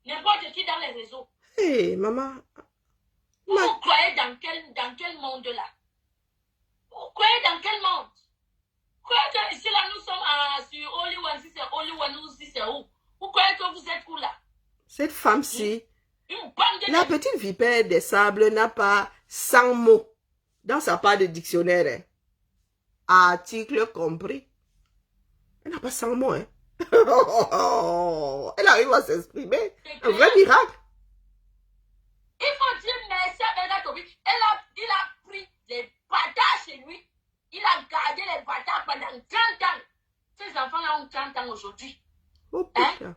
n'importe qui dans les réseaux? Hé, maman. Vous croyez dans quel monde là? Vous croyez dans quel monde? Vous croyez que ici là nous sommes sur Only One, si c'est Only One ou si c'est où? Vous croyez que vous êtes où là? Cette femme-ci, la petite vipère des sables n'a pas 100 mots dans sa part de dictionnaire. Hein. Article compris. Elle n'a pas 100 mots. Hein. Elle arrive à s'exprimer. Un vrai miracle. Il faut dire merci à Bertha Tobi. Il a pris les bâtards chez lui. Il a gardé les bâtards pendant 30 ans. Ces enfants-là ont 30 ans aujourd'hui. Oh, putain.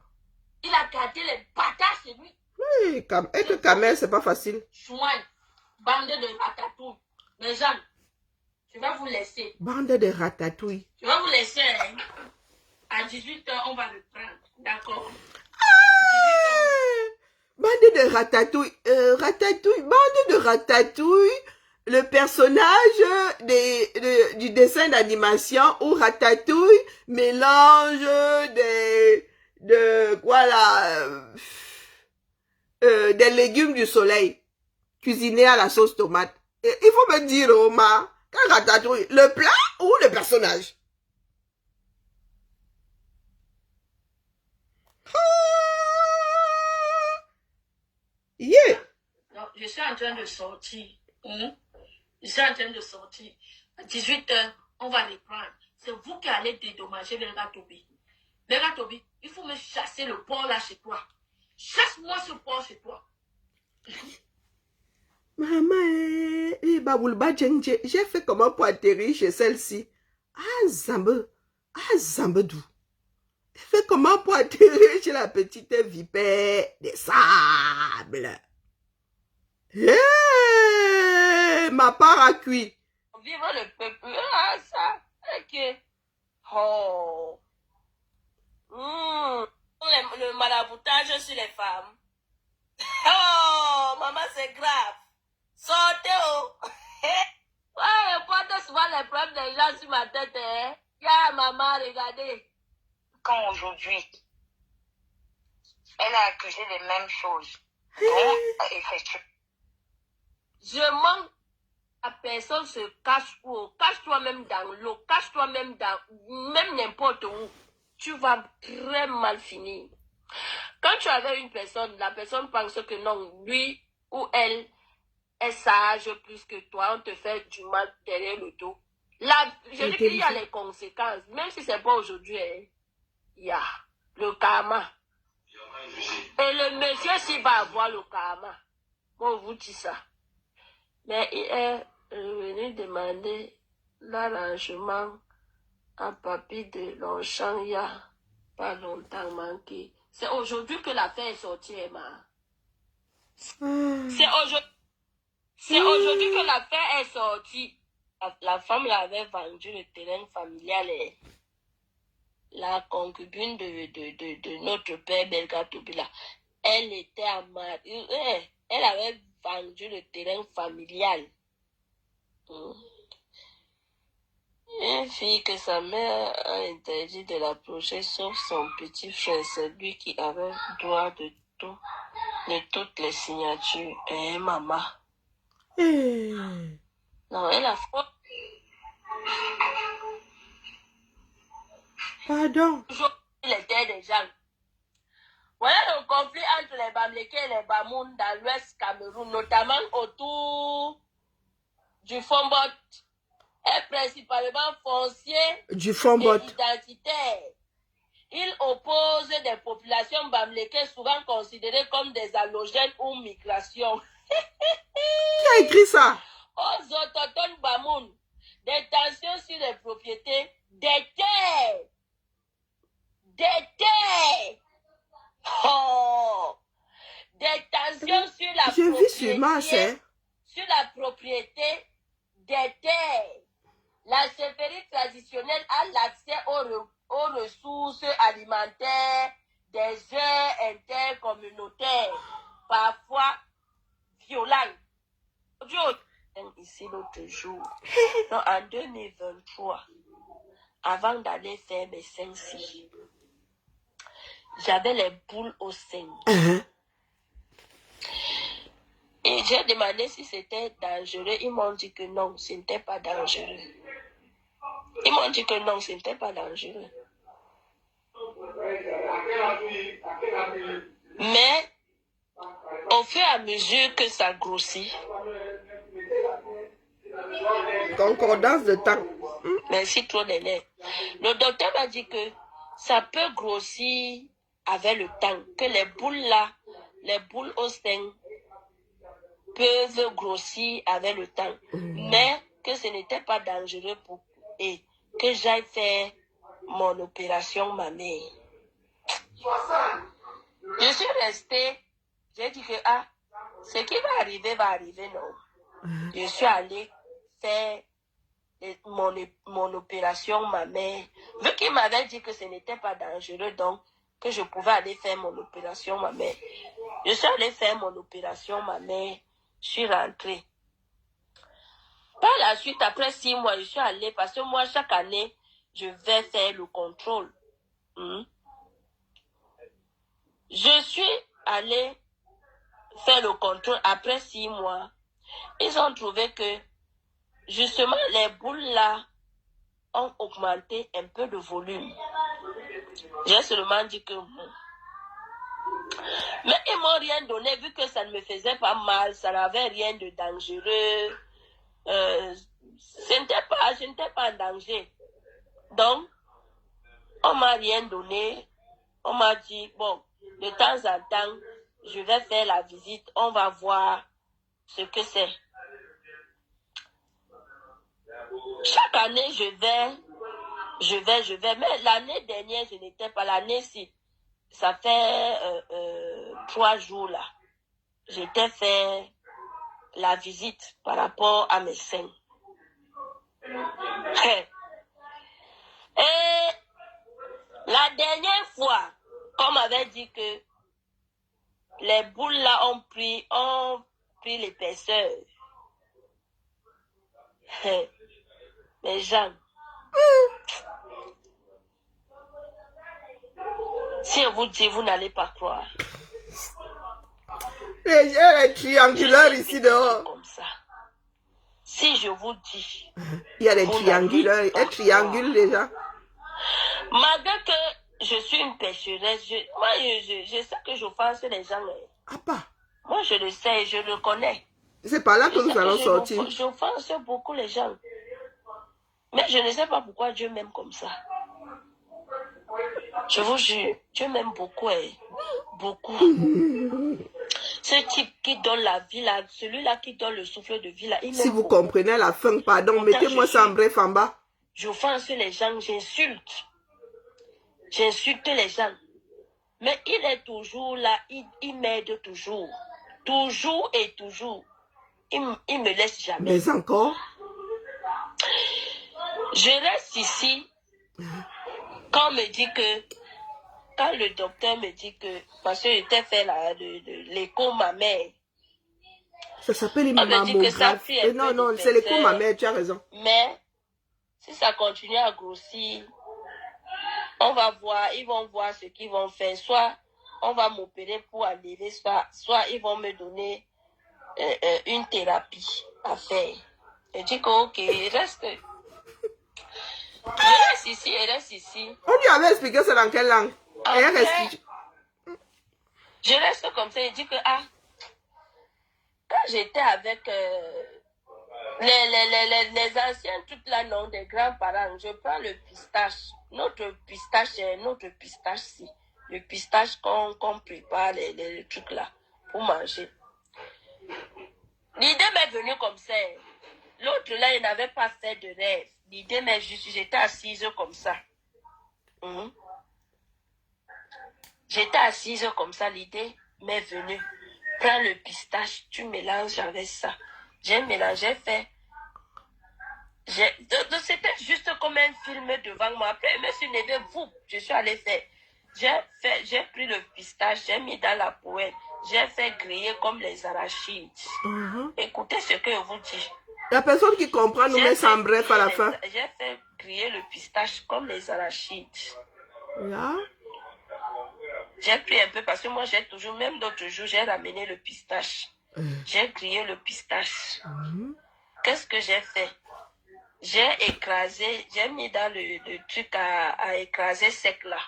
Il a gardé les bâtards chez lui. Oui, être camel, c'est pas facile. Chouin, bande de ratatouilles. Mes gens, je vais vous laisser. Bande de ratatouilles. Je vais vous laisser. Hein. À 18h, on va reprendre. D'accord? Bande de ratatouilles. Bande de ratatouilles. Le personnage du dessin d'animation où Ratatouille mélange des légumes du soleil cuisinés à la sauce tomate. Et il faut me dire, Oma, quand Ratatouille, le plat ou le personnage? Yeah. Non, je suis en train de sortir. Je suis en train de sortir. À 18h, on va reprendre. C'est vous qui allez dédommager Bertha Tobi. Bertha Tobi, il faut me chasser le porc là chez toi. Chasse-moi ce porc chez toi. Maman, j'ai fait comment pour atterrir chez celle-ci? Zambedou. J'ai fait comment pour atterrir chez la petite vipère des sables? Hey, ma part a cuit. Vive le peuple, ça. Ok. Oh. Le maraboutage sur les femmes. Oh, maman, c'est grave. Sortez, oh. Ouais, je porte souvent les problèmes des gens sur ma tête, hein. Regarde, maman, regardez. Quand aujourd'hui, elle a accusé les mêmes choses. Donc, effectivement. Je manque à personne se cache où. Cache-toi même dans l'eau. Cache-toi même dans... Même n'importe où. Tu vas très mal finir. Quand tu avais une personne, la personne pense que non, lui ou elle est sage plus que toi, on te fait du mal derrière le dos. Là, je dis qu'il y a les conséquences. Même si c'est pas aujourd'hui, hein, il y a le karma. Et le monsieur, s'il va avoir le karma, on vous dit ça. Mais il est venu demander l'arrangement à Papi de Longchamp il y a pas longtemps manqué. C'est aujourd'hui que l'affaire est sortie, Emma. C'est aujourd'hui que l'affaire est sortie. La femme l'avait vendu le terrain familial. Et la concubine de notre père Belga Tobila, elle était amariée. Elle avait vendu le terrain familial. Une fille que sa mère a interdit de l'approcher, sauf son petit frère, c'est lui qui avait droit de toutes les signatures. Et maman. Non, elle a fait. Pardon. Il était des gens. Voilà le conflit entre les Bamlékés et les Bamoun dans l'Ouest Cameroun, notamment autour du Fombot, est principalement foncier du Fombot et identitaire. Il oppose des populations Bamlékés souvent considérées comme des allogènes ou migrations. Qui a écrit ça? Aux autochtones Bamoun, des tensions sur les propriétés, des terres. Oh! Des tensions sur la propriété. Sur la propriété des terres. La chefferie traditionnelle a l'accès aux ressources alimentaires des jeux intercommunautaires, parfois violents. Ici l'autre jour, non, en 2023, avant d'aller faire mes 5-6, j'avais les boules au sein. Et j'ai demandé si c'était dangereux. Ils m'ont dit que non, ce n'était pas dangereux. Ils m'ont dit que non, ce n'était pas dangereux. Mais au fur et à mesure que ça grossit, concordance de temps. Merci trop, Néné. Le docteur m'a dit que ça peut grossir avec le temps, que les boules là, les boules au sein peuvent grossir avec le temps, mais que ce n'était pas dangereux pour et que j'aille faire mon opération mammaire. Je suis restée, j'ai dit que ce qui va arriver, non. Je suis allée faire mon opération mammaire, vu qu'il m'avait dit que ce n'était pas dangereux, donc que je pouvais aller faire mon opération mammaire. Je suis allée faire mon opération mammaire, je suis rentrée. Par la suite, après 6 mois, je suis allée, parce que moi, chaque année, je vais faire le contrôle. Je suis allée faire le contrôle après 6 mois. Ils ont trouvé que, justement, les boules là ont augmenté un peu de volume. J'ai seulement dit que... Mais ils m'ont rien donné, vu que ça ne me faisait pas mal, ça n'avait rien de dangereux. Je n'étais pas en danger. Donc, on m'a rien donné. On m'a dit, bon, de temps en temps, je vais faire la visite, on va voir ce que c'est. Chaque année, je vais. Mais l'année dernière, je n'étais pas. L'année-ci, ça fait 3 jours là. J'étais fait la visite par rapport à mes seins. Et la dernière fois, on m'avait dit que les boules là ont pris l'épaisseur. Mais Jean, Si je vous dis, vous n'allez pas croire. Les triangulaires ici dehors. Comme ça. Si je vous dis. Il y a des triangulaires. Elles triangulent déjà. Malgré que je suis une pécheresse, moi je sais que j'offense les gens. Ah pas. Moi je le sais, je le connais. C'est par là que nous allons sortir. J'offense beaucoup les gens. Mais je ne sais pas pourquoi Dieu m'aime comme ça. Je vous jure, Dieu m'aime beaucoup. Beaucoup. Ce type qui donne la vie là, celui-là qui donne le souffle de vie là, il si vous beaucoup. comprenez la fin, pardon, mettez-moi ça en bref en bas. J'offense les gens, j'insulte. J'insulte les gens. Mais il est toujours là, il m'aide toujours. Toujours et toujours. Il me laisse jamais. Mais encore? Je reste ici quand on me dit que, quand le docteur me dit que, parce que j'étais fait l'écho mammaire. Ça s'appelle une mammographie. Non, non, c'est l'écho mammaire, tu as raison. Mais, si ça continue à grossir, on va voir, ils vont voir ce qu'ils vont faire. Soit on va m'opérer pour enlever, soit ils vont me donner une thérapie à faire. Je dis que ok, reste. Je reste ici, elle reste ici. On lui avait expliqué ça dans quelle langue? Je reste comme ça, je dis que quand j'étais avec les anciens, toute la non des grands-parents, je prends le pistache. Notre pistache-ci. Le pistache qu'on prépare, les trucs là, pour manger. L'idée m'est venue comme ça. L'autre là, il n'avait pas fait de rêve. L'idée m'est juste, j'étais assise comme ça. J'étais assise comme ça, l'idée m'est venue. Prends le pistache, tu mélanges avec ça. J'ai mélangé, fait. C'était juste comme un film devant moi. Après, je me suis levée, je suis allée faire. J'ai pris le pistache, j'ai mis dans la poêle. J'ai fait griller comme les arachides. Écoutez ce que je vous dis. La personne qui comprend nous met ça en bref à la fin. J'ai fait griller le pistache comme les arachides. Là. J'ai pris un peu parce que moi j'ai toujours, même d'autres jours, j'ai ramené le pistache. J'ai grillé le pistache. Qu'est-ce que j'ai fait? J'ai écrasé, j'ai mis dans le truc à écraser sec là.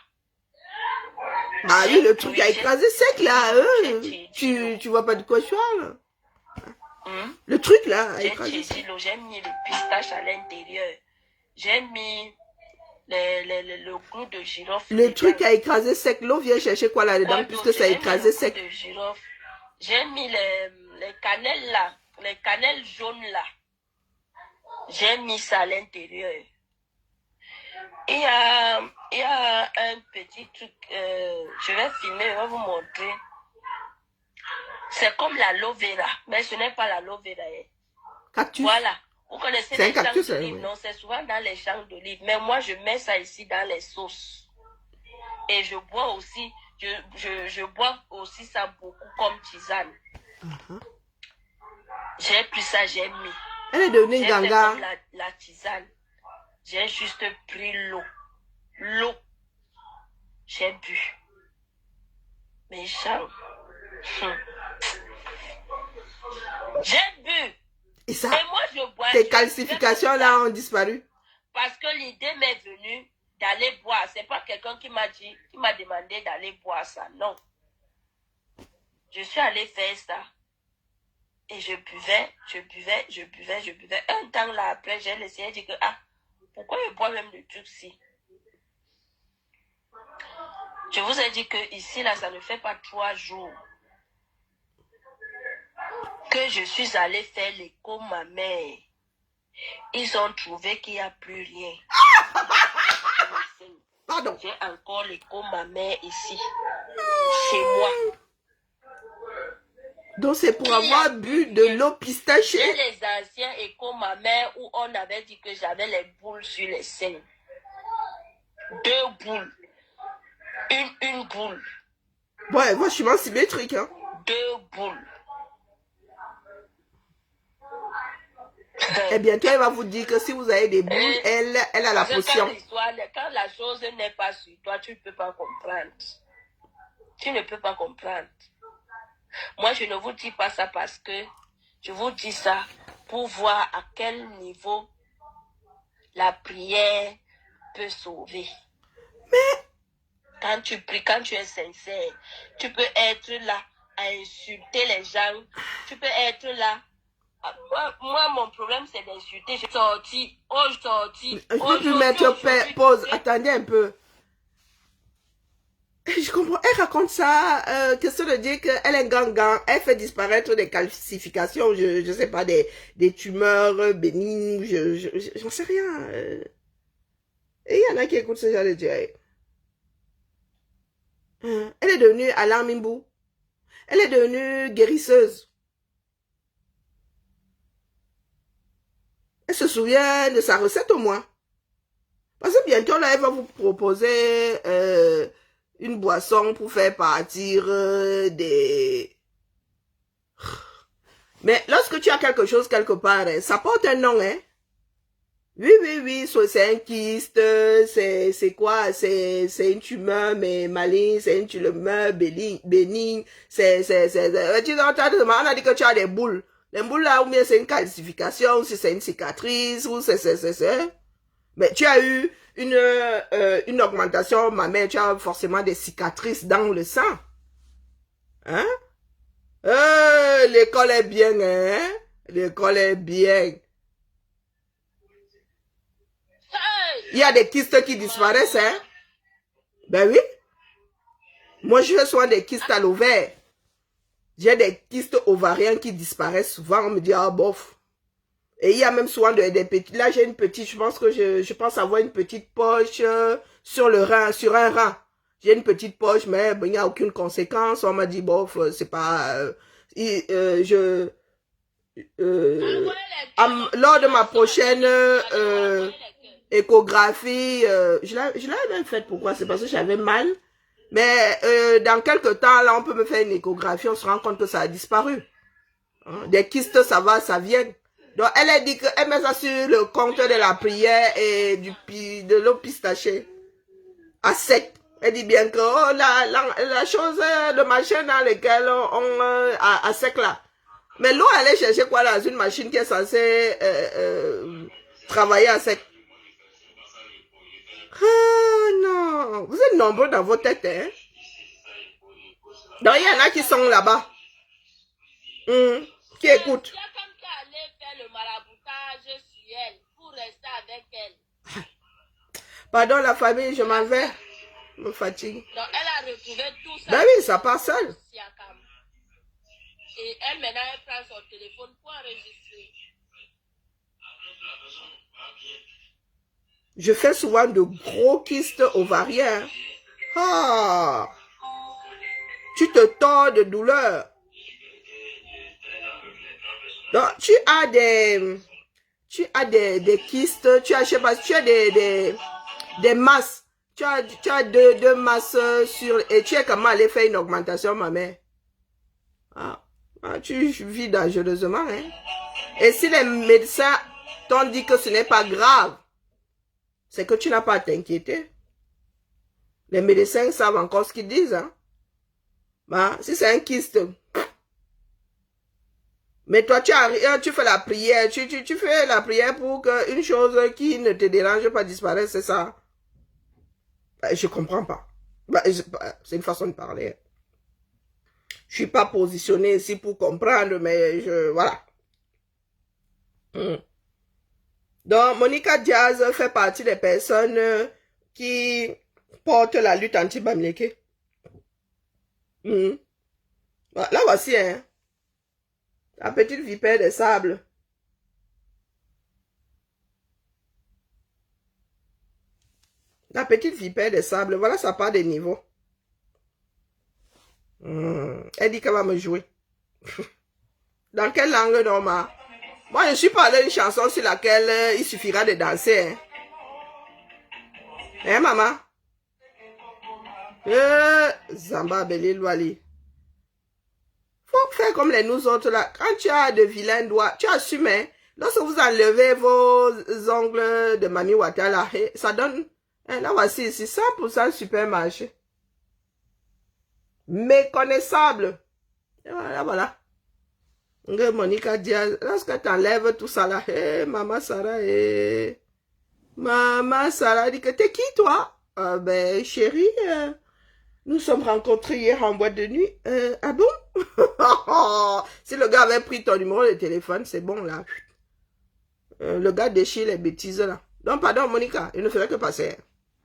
Ah oui, le truc à écraser sec là. Tu vois pas de quoi je parle? Le truc là à écraser sec. J'ai mis le pistache à l'intérieur. J'ai mis le clou de girofle. Le truc à écraser sec, l'eau vient chercher quoi là-dedans puisque ça a écrasé sec. J'ai mis les cannelles là, les cannelles jaunes là. J'ai mis ça à l'intérieur. Il y a un petit truc, je vais filmer, je vais vous montrer. C'est comme l'aloe vera, mais ce n'est pas l'aloe vera. Cactus. Voilà. Vous connaissez les champs d'olive, oui. non? C'est souvent dans les champs d'olive. Mais moi, je mets ça ici dans les sauces. Et je bois aussi, je bois aussi ça beaucoup comme tisane. J'ai pris ça, j'ai mis. Elle est devenue ganga. Comme la tisane. J'ai juste pris l'eau. L'eau. J'ai bu. Méchant. J'ai bu. Et ça, et moi, je bois. tes calcifications-là ont disparu. Parce que l'idée m'est venue d'aller boire. C'est pas quelqu'un qui m'a demandé d'aller boire ça. Non. Je suis allée faire ça. Et je buvais. Un temps là après, j'ai essayé de dire que, pourquoi je bois même le truc-ci? Je vous ai dit que ici, là, ça ne fait pas 3 jours que je suis allée faire l'écho mammaire. Ils ont trouvé qu'il n'y a plus rien. Pardon. J'ai encore l'écho mammaire ici, chez moi. Donc c'est pour avoir bu de l'eau pistachée. J'ai les anciens échos mammaires où on avait dit que j'avais les boules sur les seins. 2 boules. Une boule. Ouais, moi je suis vraiment symétrique. 2 boules. Et bientôt elle va vous dire que si vous avez des boules, elle a la potion. Quand la chose n'est pas sur toi, tu ne peux pas comprendre. Tu ne peux pas comprendre. Moi, je ne vous dis pas ça parce que je vous dis ça pour voir à quel niveau la prière peut sauver. Quand tu pries, quand tu es sincère, tu peux être là à insulter les gens. Tu peux être là. Moi, mon problème, c'est d'insulter. Je sortis. Oh, je sortis. Je peux plus mettre pause. Attendez un peu. Je comprends. Elle raconte ça. Question de dire qu'elle est gang-gang. Elle fait disparaître des calcifications. Je sais pas, des tumeurs bénignes. J'en sais rien. Et il y en a qui écoutent ce genre de dialogue. Elle est devenue Alain Mimbou. Elle est devenue guérisseuse. Elle se souvient de sa recette au moins. Parce que bientôt, là, elle va vous proposer une boisson pour faire partir des... Mais lorsque tu as quelque chose quelque part, hein, ça porte un nom, hein. Oui, c'est un kyste, c'est quoi? C'est une tumeur, mais maligne, c'est une tumeur bénigne, tu es en train de demander, on a dit que tu as des boules. Les boules là, ou bien c'est une calcification, si c'est une cicatrice, ou c'est. Mais tu as eu une augmentation mammaire, tu as forcément des cicatrices dans le sang. Hein? L'école est bien, hein? L'école est bien. Il y a des kystes qui disparaissent, hein? Ben oui. Moi, je fais souvent des kystes à l'ovaire. J'ai des kystes ovariens qui disparaissent souvent. On me dit, ah, bof. Et il y a même souvent des petits. Là, j'ai une petite, je pense que je pense avoir une petite poche sur le rein, sur un rein. J'ai une petite poche, mais il n'y a aucune conséquence. On m'a dit, bof, c'est pas... lors de ma prochaine échographie, je l'avais même faite. Pourquoi? C'est parce que j'avais mal. Mais dans quelques temps, là, on peut me faire une échographie, on se rend compte que ça a disparu. Hein? Des kystes, ça va, ça vient. Donc, elle a dit qu'elle met ça sur le compte de la prière et de l'eau pistachée. À sec. Elle dit bien que oh, la chose, le machin dans lequel on à sec là. Mais l'eau, elle est chercher quoi dans une machine qui est censée travailler à sec. Ah non, vous êtes nombreux dans vos têtes, hein. Donc il y en a qui sont là-bas, qui écoutent. Pardon la famille, je m'en vais, me fatigue. Donc elle a retrouvé tout ça. Ben oui, ça part seul. Et elle maintenant elle prend son téléphone pour enregistrer. Je fais souvent de gros kystes ovariens. Ah, tu te tords de douleur. Donc, tu as des kystes, tu as, je sais pas, tu as des masses. Tu as deux masses sur, et tu es comment aller faire une augmentation, ma mère. Tu vis dangereusement, hein. Et si les médecins t'ont dit que ce n'est pas grave, c'est que tu n'as pas à t'inquiéter. Les médecins savent encore ce qu'ils disent, hein. Bah, si c'est un kyste. Mais toi, tu fais la prière. Tu fais la prière pour qu'une chose qui ne te dérange pas disparaisse, c'est ça. Bah, je comprends pas. Bah, c'est une façon de parler. Je suis pas positionné ici pour comprendre, mais voilà. Donc, Monica Diaz fait partie des personnes qui portent la lutte anti-Bamileke. Là, voici, hein. La petite vipère des sables. La petite vipère des sables. Voilà, ça part des niveaux. Elle dit qu'elle va me jouer. Dans quelle langue, Norma? Moi, je suis parlé d'une chanson sur laquelle il suffira de danser. Hein, maman? Zamba Belil Wali. Faut faire comme les nous autres là. Quand tu as de vilains doigts, tu assumes. Hein? Lorsque vous enlevez vos ongles de Mami Wata là, ça donne. Hein, là voici ici 100% supermarché. méconnaissable. Et voilà, voilà. Monica dit, lorsque tu enlèves tout ça là, hey, Maman Sarah, hey. Maman Sarah dit que t'es qui toi? Ben chérie, nous sommes rencontrés hier en boîte de nuit. Ah bon? Si le gars avait pris ton numéro de téléphone, c'est bon là. Le gars déchire les bêtises là. Donc pardon Monica, il ne faisait que passer.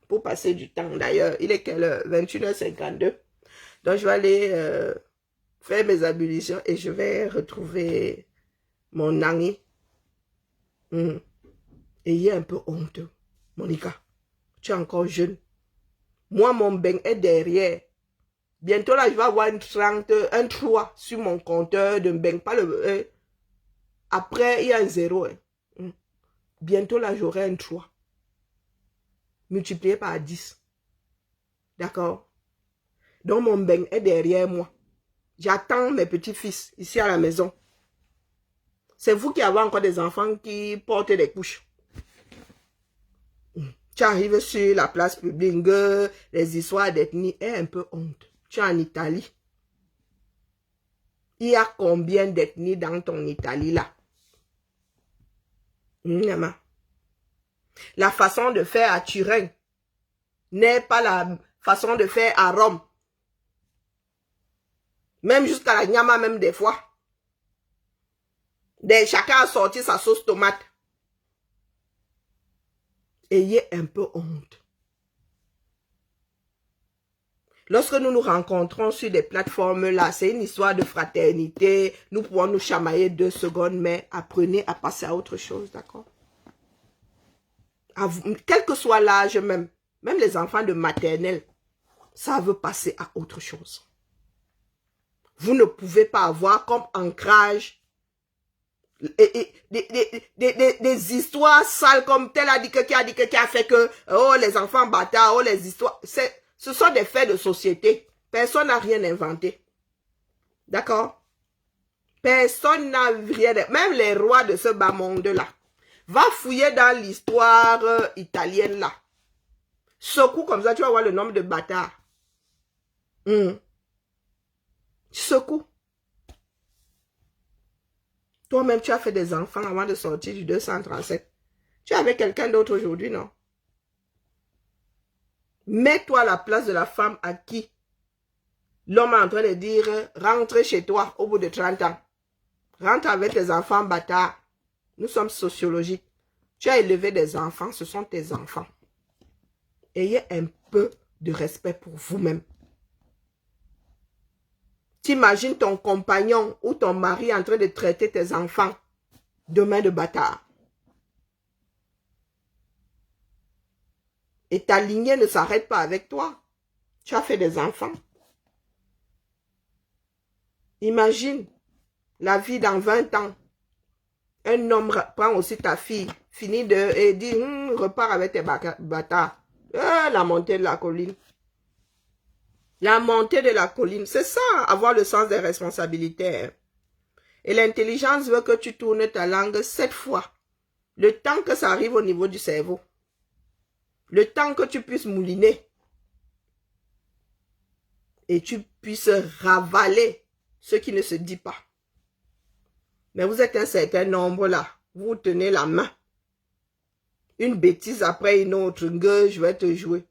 Pour passer du temps d'ailleurs. Il est quelle heure? 21h52. Donc je vais aller faire mes ablutions et je vais retrouver mon ami. Ayez un peu honte. Monica, tu es encore jeune. Moi, mon bain est derrière. Bientôt là, je vais avoir un 3 sur mon compteur de bain. Pas le, après, il y a un 0. Bientôt là, j'aurai un 3. Multiplié par 10. D'accord? Donc, mon bain est derrière moi. J'attends mes petits-fils ici à la maison. C'est vous qui avez encore des enfants qui portent des couches. Tu arrives sur la place publique, les histoires d'ethnie, et un peu honte. Tu es en Italie. Il y a combien d'ethnies dans ton Italie là? La façon de faire à Turin n'est pas la façon de faire à Rome. Même jusqu'à la Nyama, même des fois. Chacun a sorti sa sauce tomate. Ayez un peu honte. Lorsque nous nous rencontrons sur des plateformes là, c'est une histoire de fraternité. Nous pouvons nous chamailler 2 secondes, mais apprenez à passer à autre chose, d'accord? Quel que soit l'âge même les enfants de maternelle savent passer à autre chose. Vous ne pouvez pas avoir comme ancrage des histoires sales comme tel a dit que qui a fait que oh les enfants bâtards, oh les histoires, ce sont des faits de société. Personne n'a rien inventé. D'accord? Personne n'a rien, même les rois de ce bas monde là. Va fouiller dans l'histoire italienne là. Secoue comme ça, tu vas voir le nombre de bâtards. Secoue. Toi-même, tu as fait des enfants avant de sortir du 237. Tu es avec quelqu'un d'autre aujourd'hui, non? Mets-toi à la place de la femme à qui l'homme est en train de dire « Rentre chez toi au bout de 30 ans. Rentre avec tes enfants bâtards. » Nous sommes sociologiques. Tu as élevé des enfants, ce sont tes enfants. Ayez un peu de respect pour vous-même. T'imagines ton compagnon ou ton mari en train de traiter tes enfants de main de bâtard. Et ta lignée ne s'arrête pas avec toi. Tu as fait des enfants. Imagine la vie dans 20 ans. Un homme prend aussi ta fille, finit et dit, repars avec tes bâtards. La montée de la colline. La montée de la colline, c'est ça, avoir le sens des responsabilités. Et l'intelligence veut que tu tournes ta langue 7 fois. Le temps que ça arrive au niveau du cerveau. Le temps que tu puisses mouliner. Et tu puisses ravaler ce qui ne se dit pas. Mais vous êtes un certain nombre là. Vous tenez la main. Une bêtise après une autre. Je vais te jouer.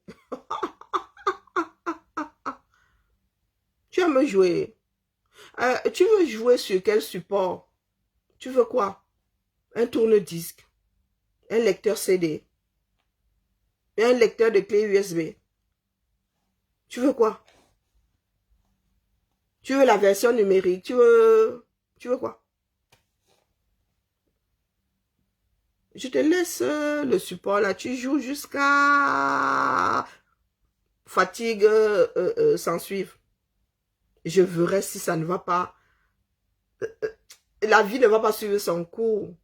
Tu vas me jouer. Tu veux jouer sur quel support? Tu veux quoi? Un tourne-disque. Un lecteur CD. Et un lecteur de clé USB. Tu veux quoi? Tu veux la version numérique? Tu veux quoi? Je te laisse le support là. Tu joues jusqu'à fatigue sans suivre. Je verrai si ça ne va pas. La vie ne va pas suivre son cours.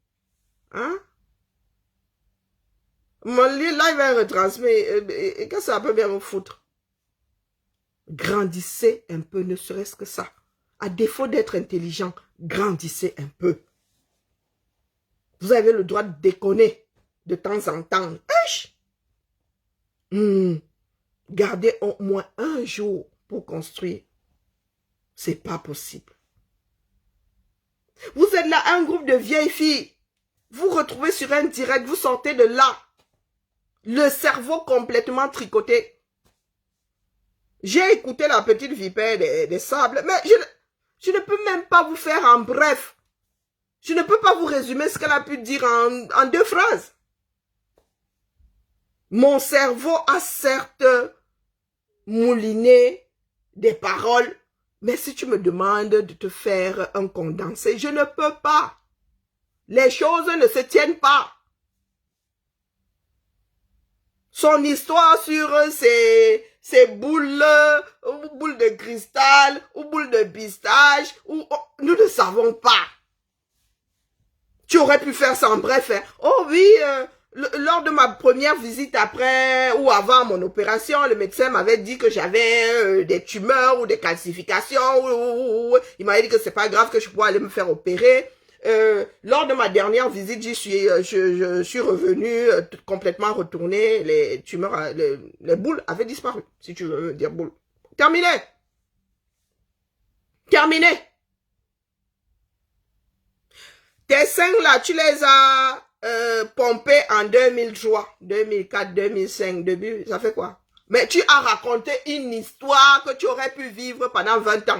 Hein? Mon live va retransmettre. Et que ça peut bien me foutre. Grandissez un peu, ne serait-ce que ça. À défaut d'être intelligent, grandissez un peu. Vous avez le droit de déconner de temps en temps. Gardez au moins un jour pour construire. C'est pas possible. Vous êtes là, un groupe de vieilles filles. Vous retrouvez sur un direct, vous sortez de là. Le cerveau complètement tricoté. J'ai écouté la petite vipère des sables, mais je ne peux même pas vous faire en bref. Je ne peux pas vous résumer ce qu'elle a pu dire en 2 phrases. Mon cerveau a certes mouliné des paroles, mais si tu me demandes de te faire un condensé, je ne peux pas. Les choses ne se tiennent pas. Son histoire sur ces boules, ou boules de cristal, ou boules de pistache, nous ne savons pas. Tu aurais pu faire ça en bref. Hein. Oh oui, lors de ma première visite après ou avant mon opération, le médecin m'avait dit que j'avais des tumeurs ou des calcifications. Il m'avait dit que c'est pas grave, que je pourrais aller me faire opérer. Lors de ma dernière visite, je suis revenue complètement retournée. Les tumeurs, les boules avaient disparu, si tu veux me dire boules. Terminé. Terminé. Tes seins là, tu les as pompés en 2003, 2004, 2005, début, ça fait quoi? Mais tu as raconté une histoire que tu aurais pu vivre pendant 20 ans.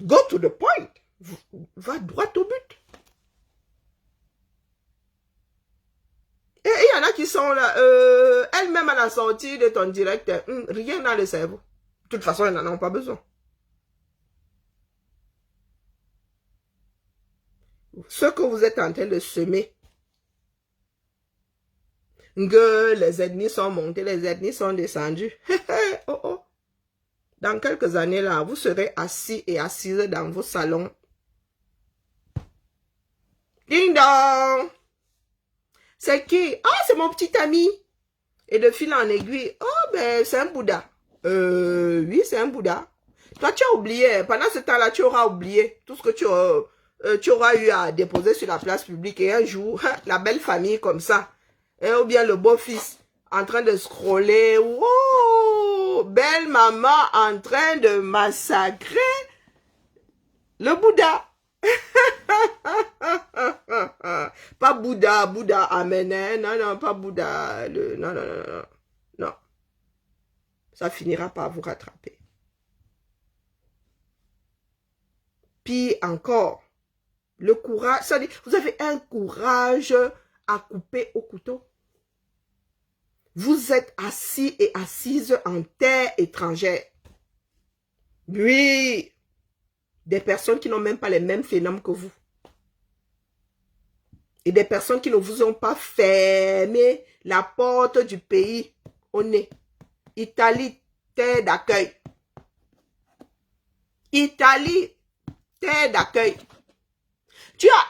Go to the point. Va droit au but. Et il y en a qui sont là, elle-même à la sortie de ton direct, rien dans le cerveau. De toute façon, ils n'en ont pas besoin. Ce que vous êtes en train de semer, que les ethnies sont montées, les ethnies sont descendues. Oh, oh. Dans quelques années là, vous serez assis et assises dans vos salons. Ding dong! C'est qui? Ah, c'est mon petit ami. Et de fil en aiguille, oh ben c'est un Bouddha. Oui, c'est un Bouddha. Toi, tu as oublié. Pendant ce temps-là, tu auras oublié tout ce que tu auras eu à déposer sur la place publique. Et un jour, la belle famille comme ça, ou bien le beau-fils en train de scroller. Oh, belle maman en train de massacrer le Bouddha. Pas Bouddha, Bouddha, amen. Non, non, pas Bouddha. Non, non, non, non. Non. Ça finira par vous rattraper. Puis encore, le courage, ça dit, vous avez un courage à couper au couteau. Vous êtes assis et assises en terre étrangère. Oui, des personnes qui n'ont même pas les mêmes phénomènes que vous. Et des personnes qui ne vous ont pas fermé la porte du pays au nez. Italie, terre d'accueil. Italie, terre d'accueil. Tu as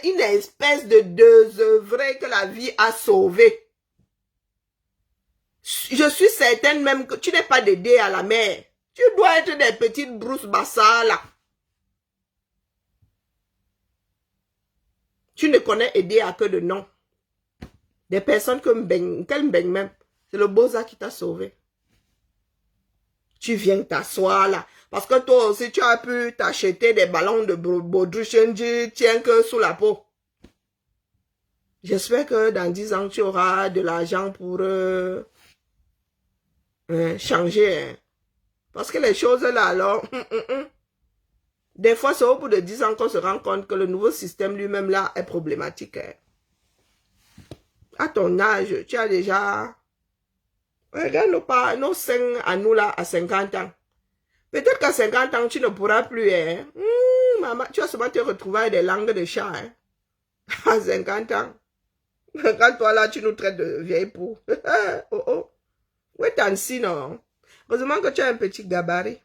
une espèce de désœuvré que la vie a sauvé. Je suis certaine même que tu n'es pas d'aider à la mer. Tu dois être des petites brousses bassales là. Tu ne connais aider à que de nom. Des personnes comme qu'elle baigne même. C'est le Boza qui t'a sauvé. Tu viens t'asseoir là. Parce que toi aussi, tu as pu t'acheter des ballons de baudruche, tiens que sous la peau. J'espère que dans 10 ans, tu auras de l'argent pour changer. Hein. Parce que les choses là, alors, des fois, c'est au bout de 10 ans qu'on se rend compte que le nouveau système lui-même là est problématique. Hein. À ton âge, tu as déjà... Regarde nos seins à nous là, à 50 ans. Peut-être qu'à 50 ans, tu ne pourras plus. Hein. Maman, tu vas seulement te retrouver avec des langues de chat. Hein. À 50 ans. Quand toi là, tu nous traites de vieille poux. Oh oh. Où est Tansi, non? Heureusement que tu as un petit gabarit.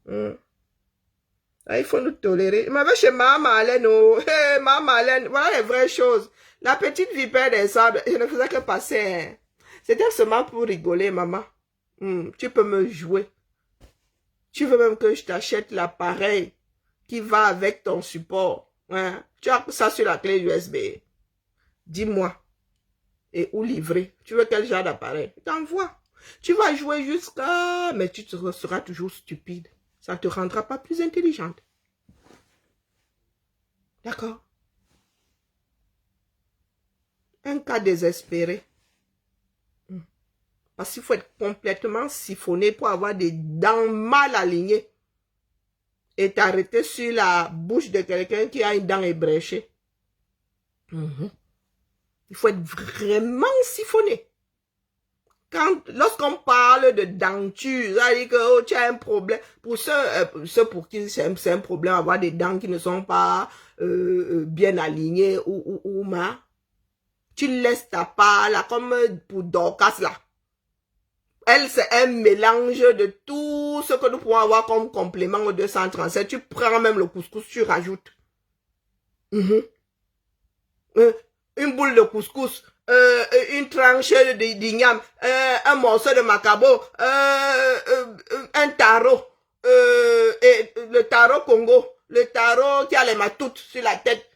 Il faut nous tolérer. Mais chez Maman Alène, oh. Hey, Maman Alène, voilà les vraies choses. La petite vipère des sables, je ne faisais que passer. Hein. C'était seulement pour rigoler, maman. Tu peux me jouer. Tu veux même que je t'achète l'appareil qui va avec ton support. Hein? Tu as ça sur la clé USB. Dis-moi. Et où livrer? Tu veux quel genre d'appareil? T'envoies. Tu vas jouer jusqu'à... Mais tu seras toujours stupide. Ça ne te rendra pas plus intelligente. D'accord? Un cas désespéré. Parce qu'il faut être complètement siphonné pour avoir des dents mal alignées. Et t'arrêter sur la bouche de quelqu'un qui a une dent ébréchée. Il faut être vraiment siphonné. Lorsqu'on parle de denture, ça veut dire que tu as un problème. Pour ceux pour qui c'est un problème avoir des dents qui ne sont pas bien alignées ou mal, tu laisses ta part là, comme pour Dorcas là. Elle, c'est un mélange de tout ce que nous pouvons avoir comme complément au 237. Tu prends même le couscous, tu rajoutes. Une boule de couscous, une tranche d'igname, un morceau de macabo, un taro, et le taro Congo, le taro qui a les matoutes sur la tête,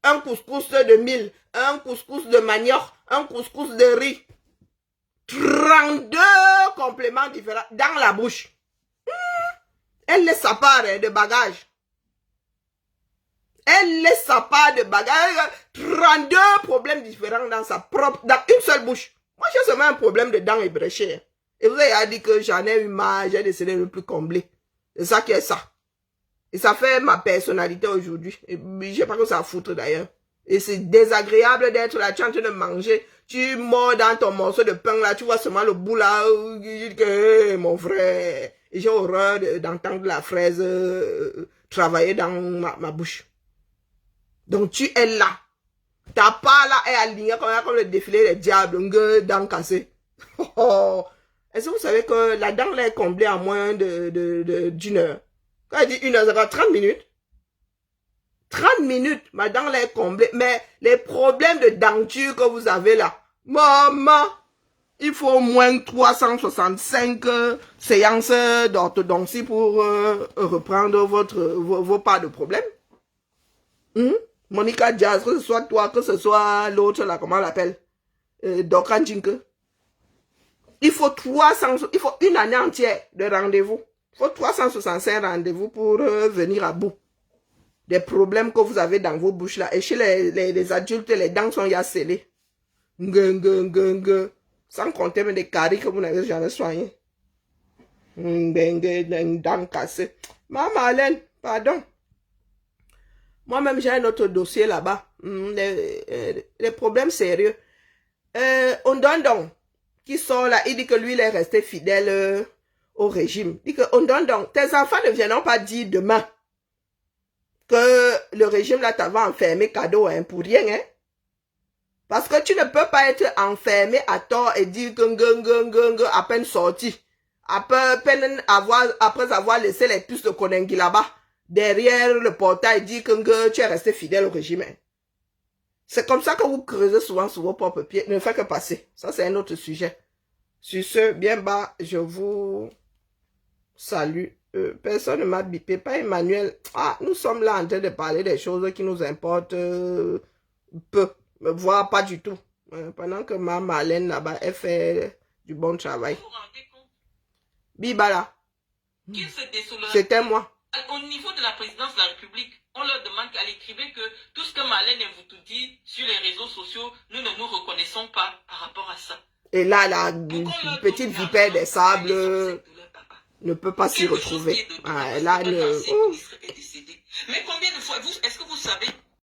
un couscous de mil, un couscous de manioc, un couscous de riz. 32 compléments différents dans la bouche. Elle laisse sa part de bagages. Elle laisse sa part de bagages. 32 problèmes différents dans une seule bouche. Moi, j'ai seulement un problème de dents ébréchées. Et vous avez dit que j'en ai eu marre, j'ai décidé de ne plus combler. C'est ça qui est ça. Et ça fait ma personnalité aujourd'hui. Et je sais pas que ça foutre d'ailleurs. Et c'est désagréable d'être là, tu es en train de manger. Tu mords dans ton morceau de pain là, tu vois seulement le bout là. Hey, mon frère. Et j'ai horreur d'entendre la fraise travailler dans ma bouche. Donc tu es là. Ta part là est alignée comme le défilé des diables. Dents cassées. Est-ce que vous savez que la dent là est comblée en moins d'une heure? Quand elle dit 1 heure, ça va 30 minutes. 30 minutes, ma dent là est comblée. Mais les problèmes de denture que vous avez là, maman, il faut au moins 365 séances d'orthodontie pour reprendre vos parts de problèmes. Monica Jazz, que ce soit toi, que ce soit l'autre là, comment on l'appelle, Dokan Jinke. Il faut une année entière de rendez-vous. Il faut 365 rendez-vous pour venir à bout des problèmes que vous avez dans vos bouches là. Et chez les adultes, les dents sont ya scellées. Sans compter même des caries que vous n'avez jamais soignées. Dents cassées. Maman Alain, pardon. Moi-même, j'ai un autre dossier là-bas. Les problèmes sérieux. Ondondon, qui sort là, il dit que lui, il est resté fidèle au régime. Il dit que Ondondon, tes enfants ne viendront pas dire demain que le régime là t'avait enfermé cadeau hein, pour rien. Hein? Parce que tu ne peux pas être enfermé à tort et dire que à peine sorti. Après avoir laissé les puces de Konengi là-bas. Derrière le portail, dit que tu es resté fidèle au régime. C'est comme ça que vous creusez souvent sur vos propres pieds. Ne faites que passer. Ça, c'est un autre sujet. Sur ce, bien bas, je vous salue. Personne ne m'a bipé, pas Emmanuel. Ah, nous sommes là en train de parler des choses qui nous importent peu, voire pas du tout. Pendant que ma Marlène là-bas, elle fait du bon travail. Vous vous rendez compte? Bibala. C'était moi. Au niveau de la présidence de la République, on leur demande à l'écrivain que tout ce que Marlène vous tout dit sur les réseaux sociaux, nous ne nous reconnaissons pas par rapport à ça. Et là, la petite vipère des sables ne peut pas s'y retrouver. Ah, là, Mais combien de fois, est-ce que vous savez